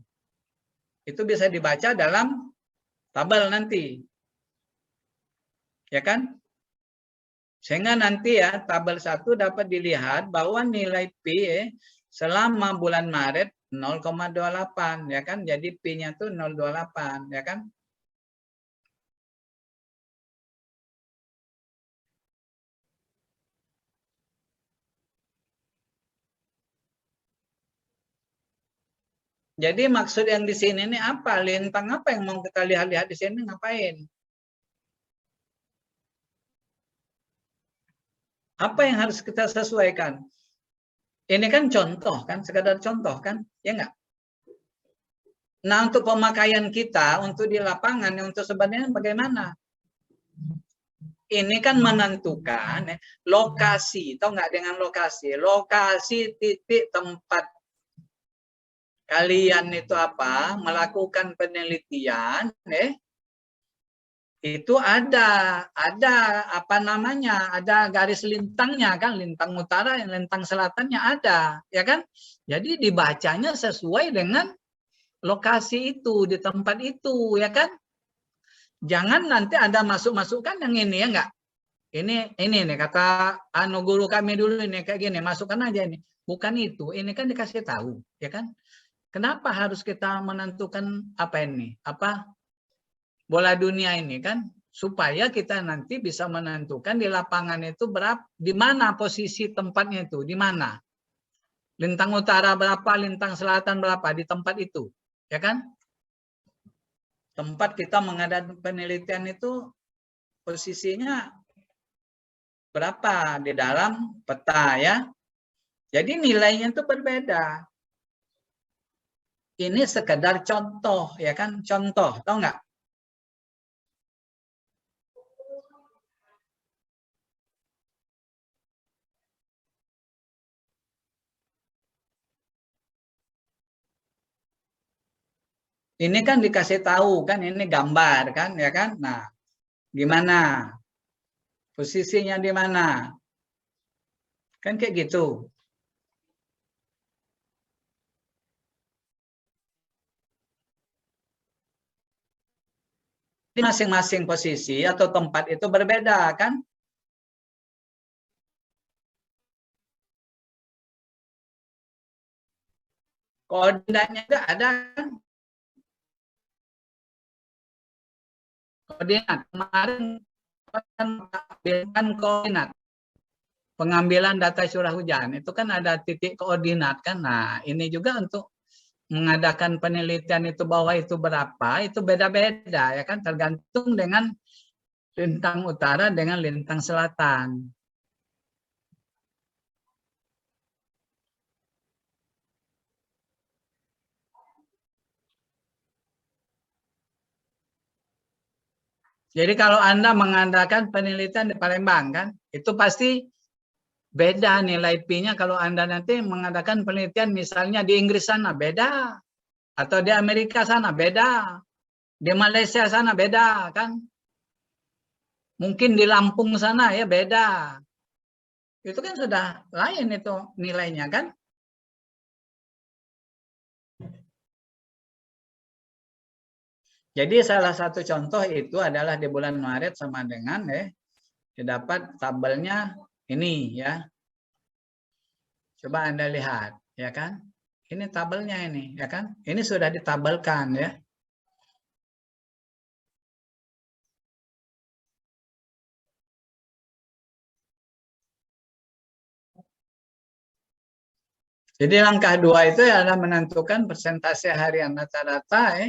Itu bisa dibaca dalam tabel nanti. Ya kan? Sehingga nanti ya tabel 1 dapat dilihat bahwa nilai P selama bulan Maret 0,28 ya kan. Jadi P-nya tuh 0,28 ya kan. Jadi maksud yang di sini ini apa? Lintang apa yang mau kita lihat-lihat di sini ngapain? Apa yang harus kita sesuaikan? Ini kan contoh kan, sekadar contoh kan, ya enggak? Nah untuk pemakaian kita, untuk di lapangan, untuk sebenarnya bagaimana? Ini kan menentukan lokasi, tahu nggak dengan lokasi? Lokasi titik tempat kalian itu apa? Melakukan penelitian, itu ada apa namanya? Ada garis lintangnya kan, lintang utara, lintang selatannya ada, ya kan? Jadi dibacanya sesuai dengan lokasi itu di tempat itu, ya kan? Jangan nanti ada masuk-masukan yang ini ya enggak. Ini nih kata anu guru kami dulu ini kayak gini, masukkan aja ini. Bukan itu, ini kan dikasih tahu, ya kan? Kenapa harus kita menentukan apa ini? Apa bola dunia ini kan supaya kita nanti bisa menentukan di lapangan itu berapa, di mana posisi tempatnya itu, di mana. Lintang utara berapa, lintang selatan berapa di tempat itu, ya kan? Tempat kita mengadakan penelitian itu posisinya berapa di dalam peta ya. Jadi nilainya itu berbeda. Ini sekedar contoh ya kan, contoh, tahu nggak? Ini kan dikasih tahu kan, ini gambar kan, ya kan? Nah, gimana? Posisinya di mana? Kan kayak gitu. Di masing-masing posisi atau tempat itu berbeda kan? Koordinatnya juga ada kan? Koordinat kemarin kan koordinat pengambilan data curah hujan itu kan ada titik koordinat kan. Nah, ini juga untuk mengadakan penelitian itu bahwa itu berapa, itu beda-beda ya kan, tergantung dengan lintang utara dengan lintang selatan. Jadi kalau Anda mengadakan penelitian di Palembang kan, itu pasti beda nilai P-nya kalau Anda nanti mengadakan penelitian misalnya di Inggris sana, beda. Atau di Amerika sana, beda. Di Malaysia sana, beda kan. Mungkin di Lampung sana ya beda. Itu kan sudah lain itu nilainya kan. Jadi salah satu contoh itu adalah di bulan Maret sama dengan didapat tabelnya ini ya. Coba Anda lihat ya kan. Ini tabelnya ini ya kan. Ini sudah ditabelkan ya. Jadi langkah 2 itu adalah menentukan persentase harian rata-rata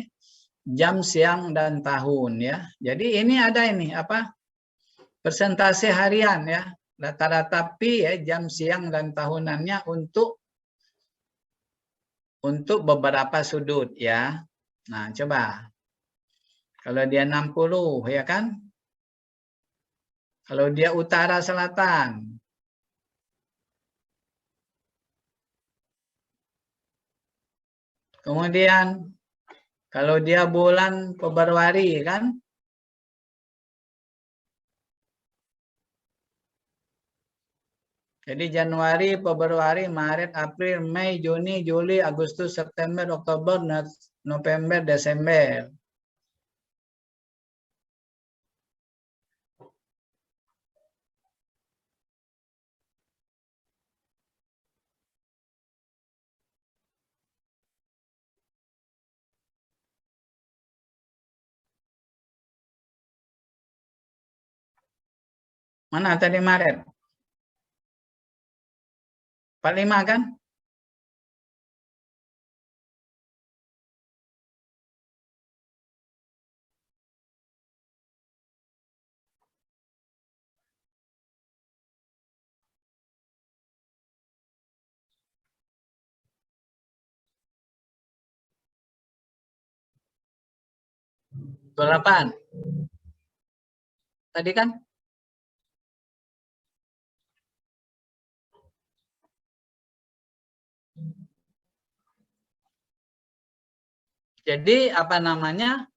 jam, siang, dan tahun ya. Jadi ini ada ini apa? Persentase harian ya. Rata-rata pi ya, jam, siang, dan tahunannya untuk beberapa sudut ya. Nah, coba. Kalau dia 60 ya kan? Kalau dia utara selatan. Kemudian kalau dia bulan Februari kan? Jadi Januari, Februari, Maret, April, Mei, Juni, Juli, Agustus, September, Oktober, November, Desember. Mana tadi Maret? 45 kan?28. Tadi kan? Jadi apa namanya?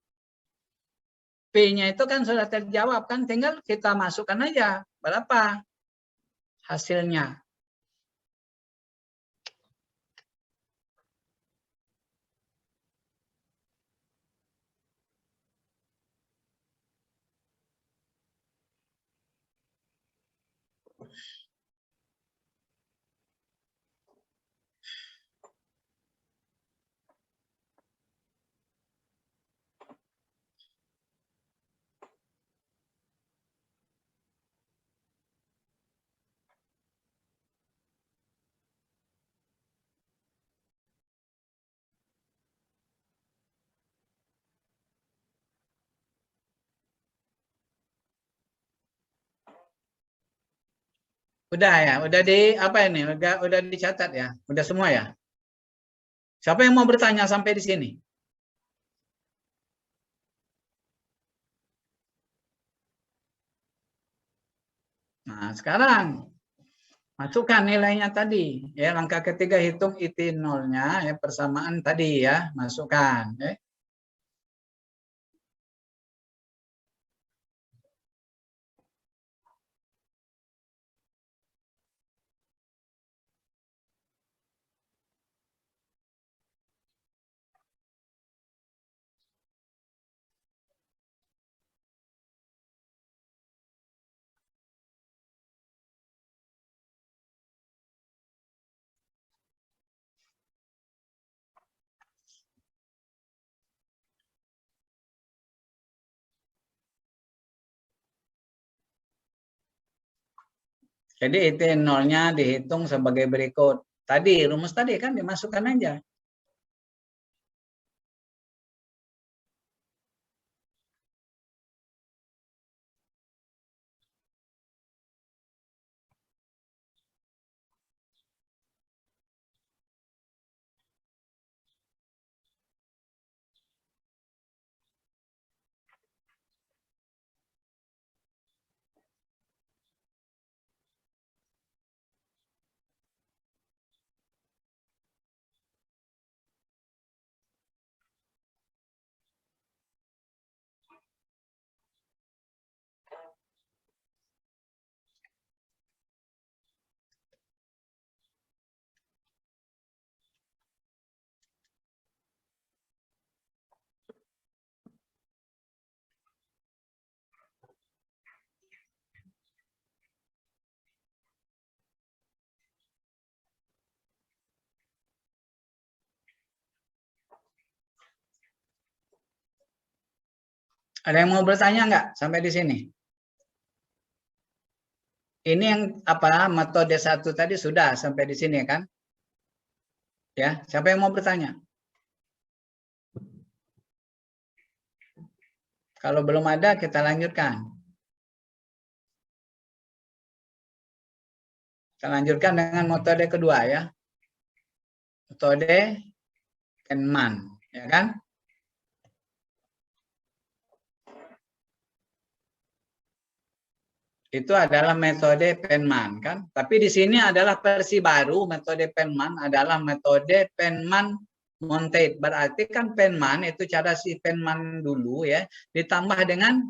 P-nya itu kan sudah terjawab kan, tinggal kita masukkan aja berapa hasilnya. Udah ya, udah di apa ini? Udah dicatat ya, udah semua ya. Siapa yang mau bertanya sampai di sini? Nah, sekarang masukkan nilainya tadi. Ya, langkah ketiga hitung IT nolnya, ya persamaan tadi ya, masukkan. Ya. Jadi IT nolnya dihitung sebagai berikut. Tadi, rumus tadi kan dimasukkan aja. Ada yang mau bertanya nggak sampai di sini? Ini yang apa metode 1 tadi sudah sampai di sini kan? Ya, siapa yang mau bertanya? Kalau belum ada kita lanjutkan. Kita lanjutkan dengan metode kedua ya. Metode Penman, ya kan? Itu adalah metode Penman kan. Tapi di sini adalah versi baru metode Penman adalah metode Penman Montate. Berarti kan Penman itu cara si Penman dulu ya ditambah dengan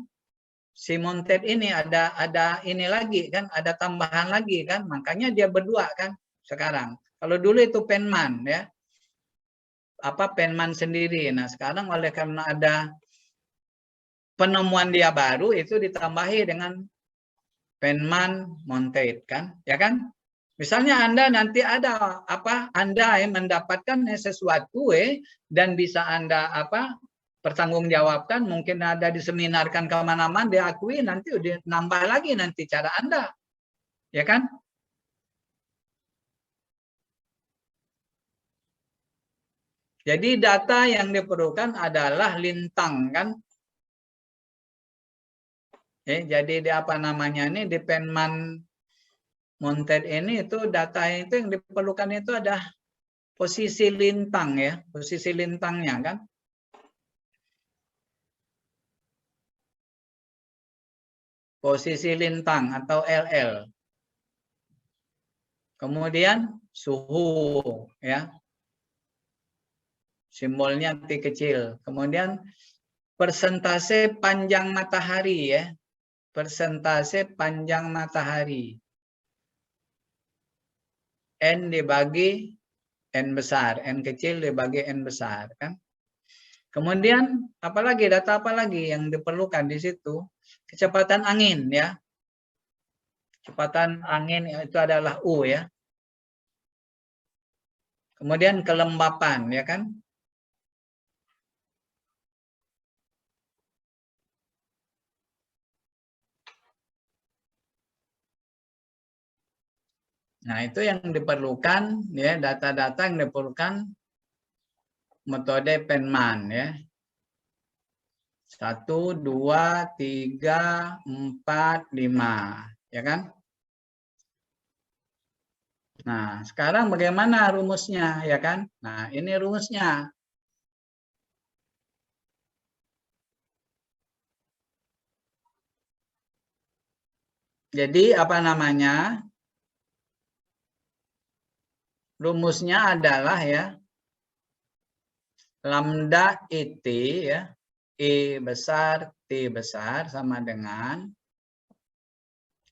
si Montate ini ada ini lagi kan, ada tambahan lagi kan. Makanya dia berdua kan sekarang. Kalau dulu itu Penman ya. Apa Penman sendiri. Nah, sekarang oleh karena ada penemuan dia baru itu ditambahi dengan Penman Montate kan, ya kan? Misalnya Anda nanti ada apa? Anda mendapatkan sesuatu dan bisa Anda apa? Pertanggungjawabkan, mungkin ada diseminarkan kemana-mana, diakui, nanti udah nambah lagi nanti cara Anda, ya kan? Jadi data yang diperlukan adalah lintang kan? Jadi di apa namanya ini di Penman Montate ini itu data itu yang diperlukan itu ada posisi lintang ya, posisi lintangnya kan. Posisi lintang atau LL. Kemudian suhu ya. Simbolnya T kecil. Kemudian persentase panjang matahari ya. Persentase panjang matahari. N dibagi N besar. N kecil dibagi N besar kan. Kemudian apalagi data apa lagi yang diperlukan di situ? Kecepatan angin ya. Kecepatan angin itu adalah U ya. Kemudian kelembapan ya kan. Nah, itu yang diperlukan ya, data-data yang diperlukan metode Penman ya. 1, 2, 3, 4, 5 ya kan? Nah, sekarang bagaimana rumusnya ya kan? Nah, ini rumusnya. Jadi apa namanya? Rumusnya adalah ya lambda IT ya, I besar T besar sama dengan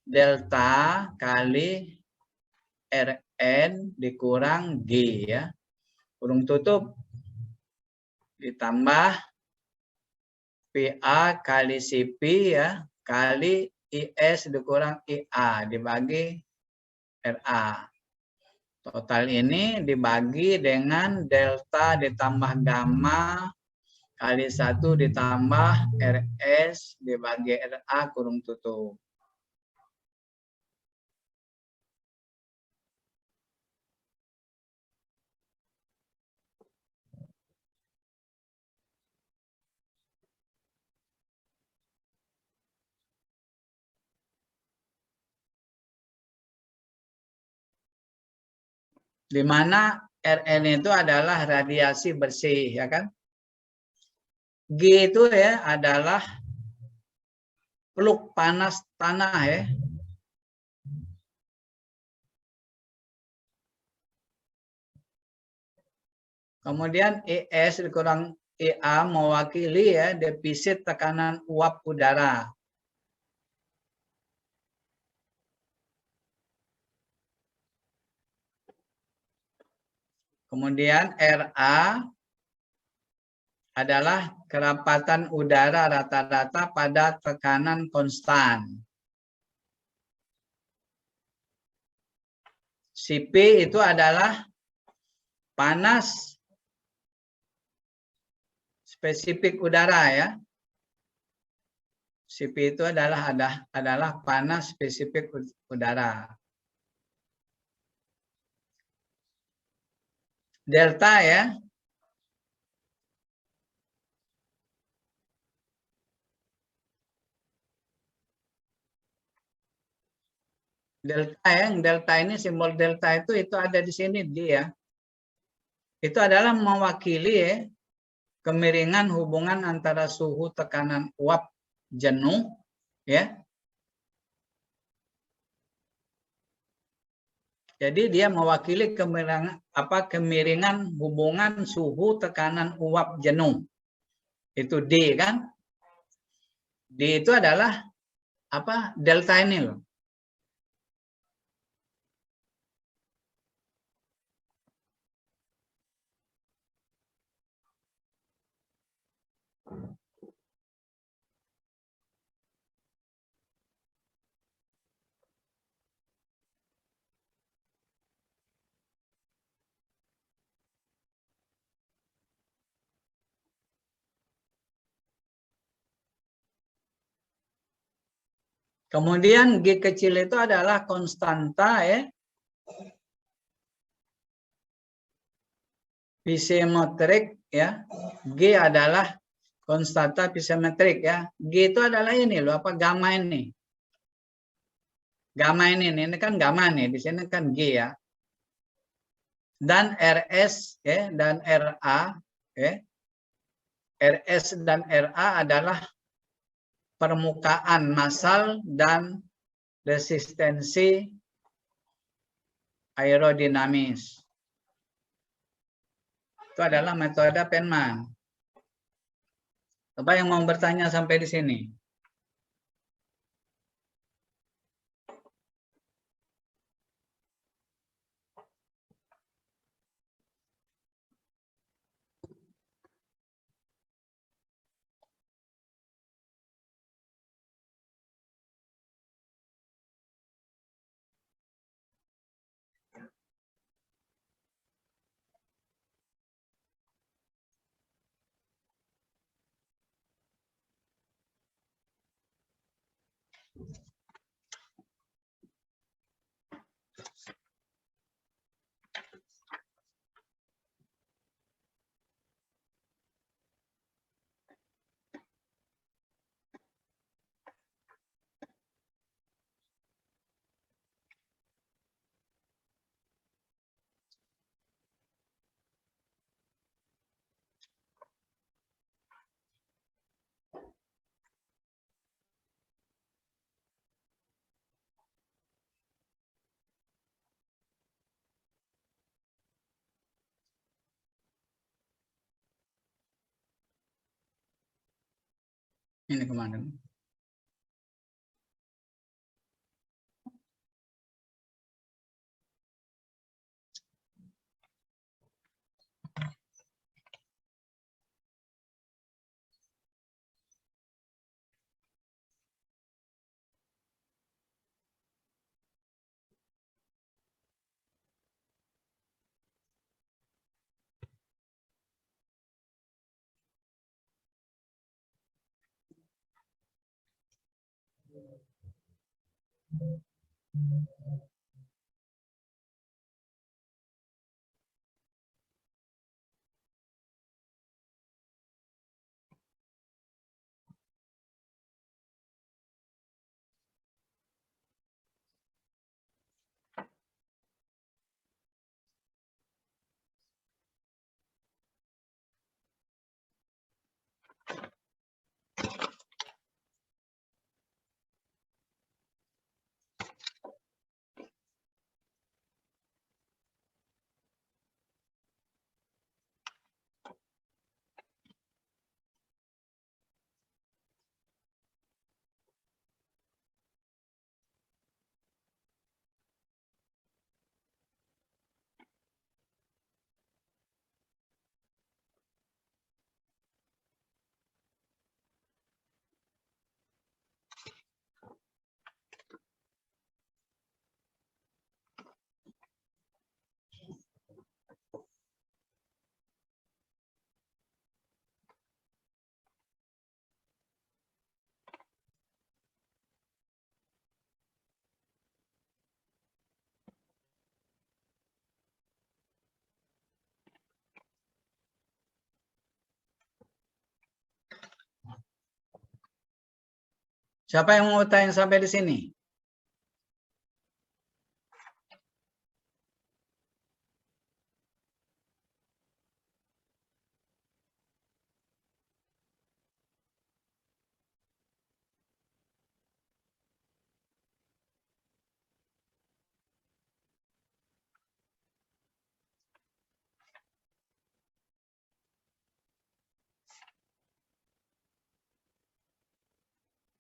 delta kali Rn dikurang G ya. Kurung tutup ditambah PA kali CP ya kali IS dikurang IA dibagi RA. Total ini dibagi dengan delta ditambah gamma kali 1 ditambah RS dibagi RA kurung tutup. Di mana Rn itu adalah radiasi bersih ya kan. G itu ya adalah peluk panas tanah ya. Kemudian ES dikurang EA mewakili ya defisit tekanan uap udara. Kemudian RA adalah kerapatan udara rata-rata pada tekanan konstan. CP itu adalah panas spesifik udara ya. CP itu adalah panas spesifik udara. Delta ya. Delta yang delta ini simbol delta itu ada di sini dia. Itu adalah mewakili ya, kemiringan hubungan antara suhu tekanan uap jenuh ya. Jadi dia mewakili kemiringan hubungan suhu tekanan uap jenuh. Itu D kan? D itu adalah apa? Delta ini loh. Kemudian G kecil itu adalah konstanta ya. Pisemetrik ya. G adalah konstanta pisemetrik ya. G itu adalah ini loh, apa gamma ini. Gamma ini kan gamma nih, di sini kan G ya. Dan RS ya dan RA ya. RS dan RA adalah permukaan massal dan resistensi aerodinamis. Itu adalah metode Penman. Coba yang mau bertanya sampai di sini. Ini kemarin. Siapa yang mau tanya sampai di sini?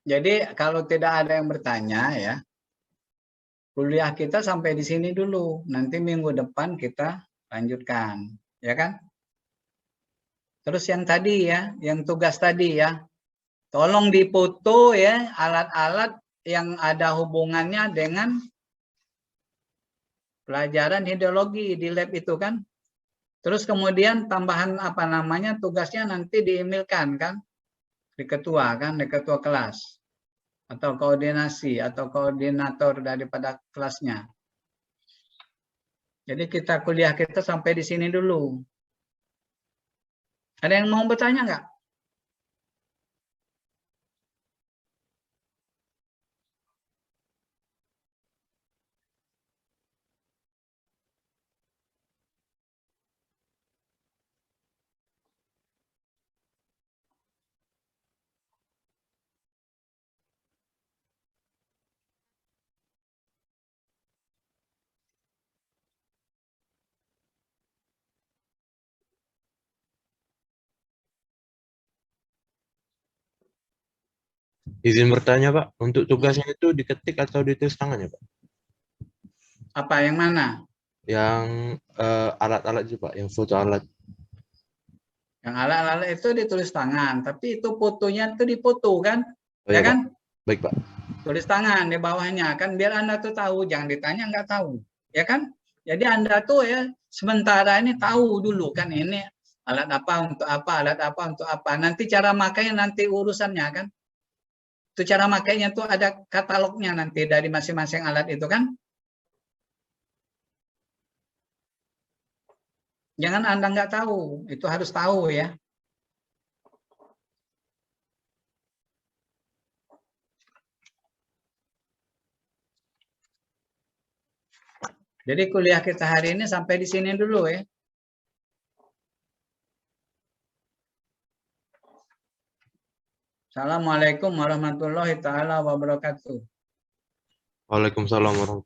Jadi kalau tidak ada yang bertanya ya, kuliah kita sampai di sini dulu. Nanti minggu depan kita lanjutkan, ya kan? Terus yang tadi ya, yang tugas tadi ya, tolong dipoto ya alat-alat yang ada hubungannya dengan pelajaran hidrologi di lab itu kan. Terus kemudian tambahan apa namanya tugasnya nanti diemailkan kan di ketua kan, di ketua kelas atau koordinasi atau koordinator daripada kelasnya. Jadi kita kuliah kita sampai di sini dulu. Ada yang mau bertanya nggak? Izin bertanya, Pak. Untuk tugasnya itu diketik atau ditulis tangan ya, Pak? Apa yang mana? Yang alat-alat itu, Pak. Yang foto alat. Yang alat-alat itu ditulis tangan, tapi itu fotonya itu dipoto kan? Oh, Ya iya, Pak. kan? Baik, Pak. Tulis tangan di bawahnya kan biar Anda tuh tahu, jangan ditanya nggak tahu. Ya kan? Jadi Anda tuh ya sementara ini tahu dulu kan ini alat apa untuk apa, alat apa untuk apa. Nanti cara makainya nanti urusannya kan. Itu cara makainya tuh ada katalognya nanti dari masing-masing alat itu kan. Jangan Anda nggak tahu, itu harus tahu ya. Jadi kuliah kita hari ini sampai di sini dulu ya. Assalamualaikum warahmatullahi taala wabarakatuh. Waalaikumsalam warahmatullahi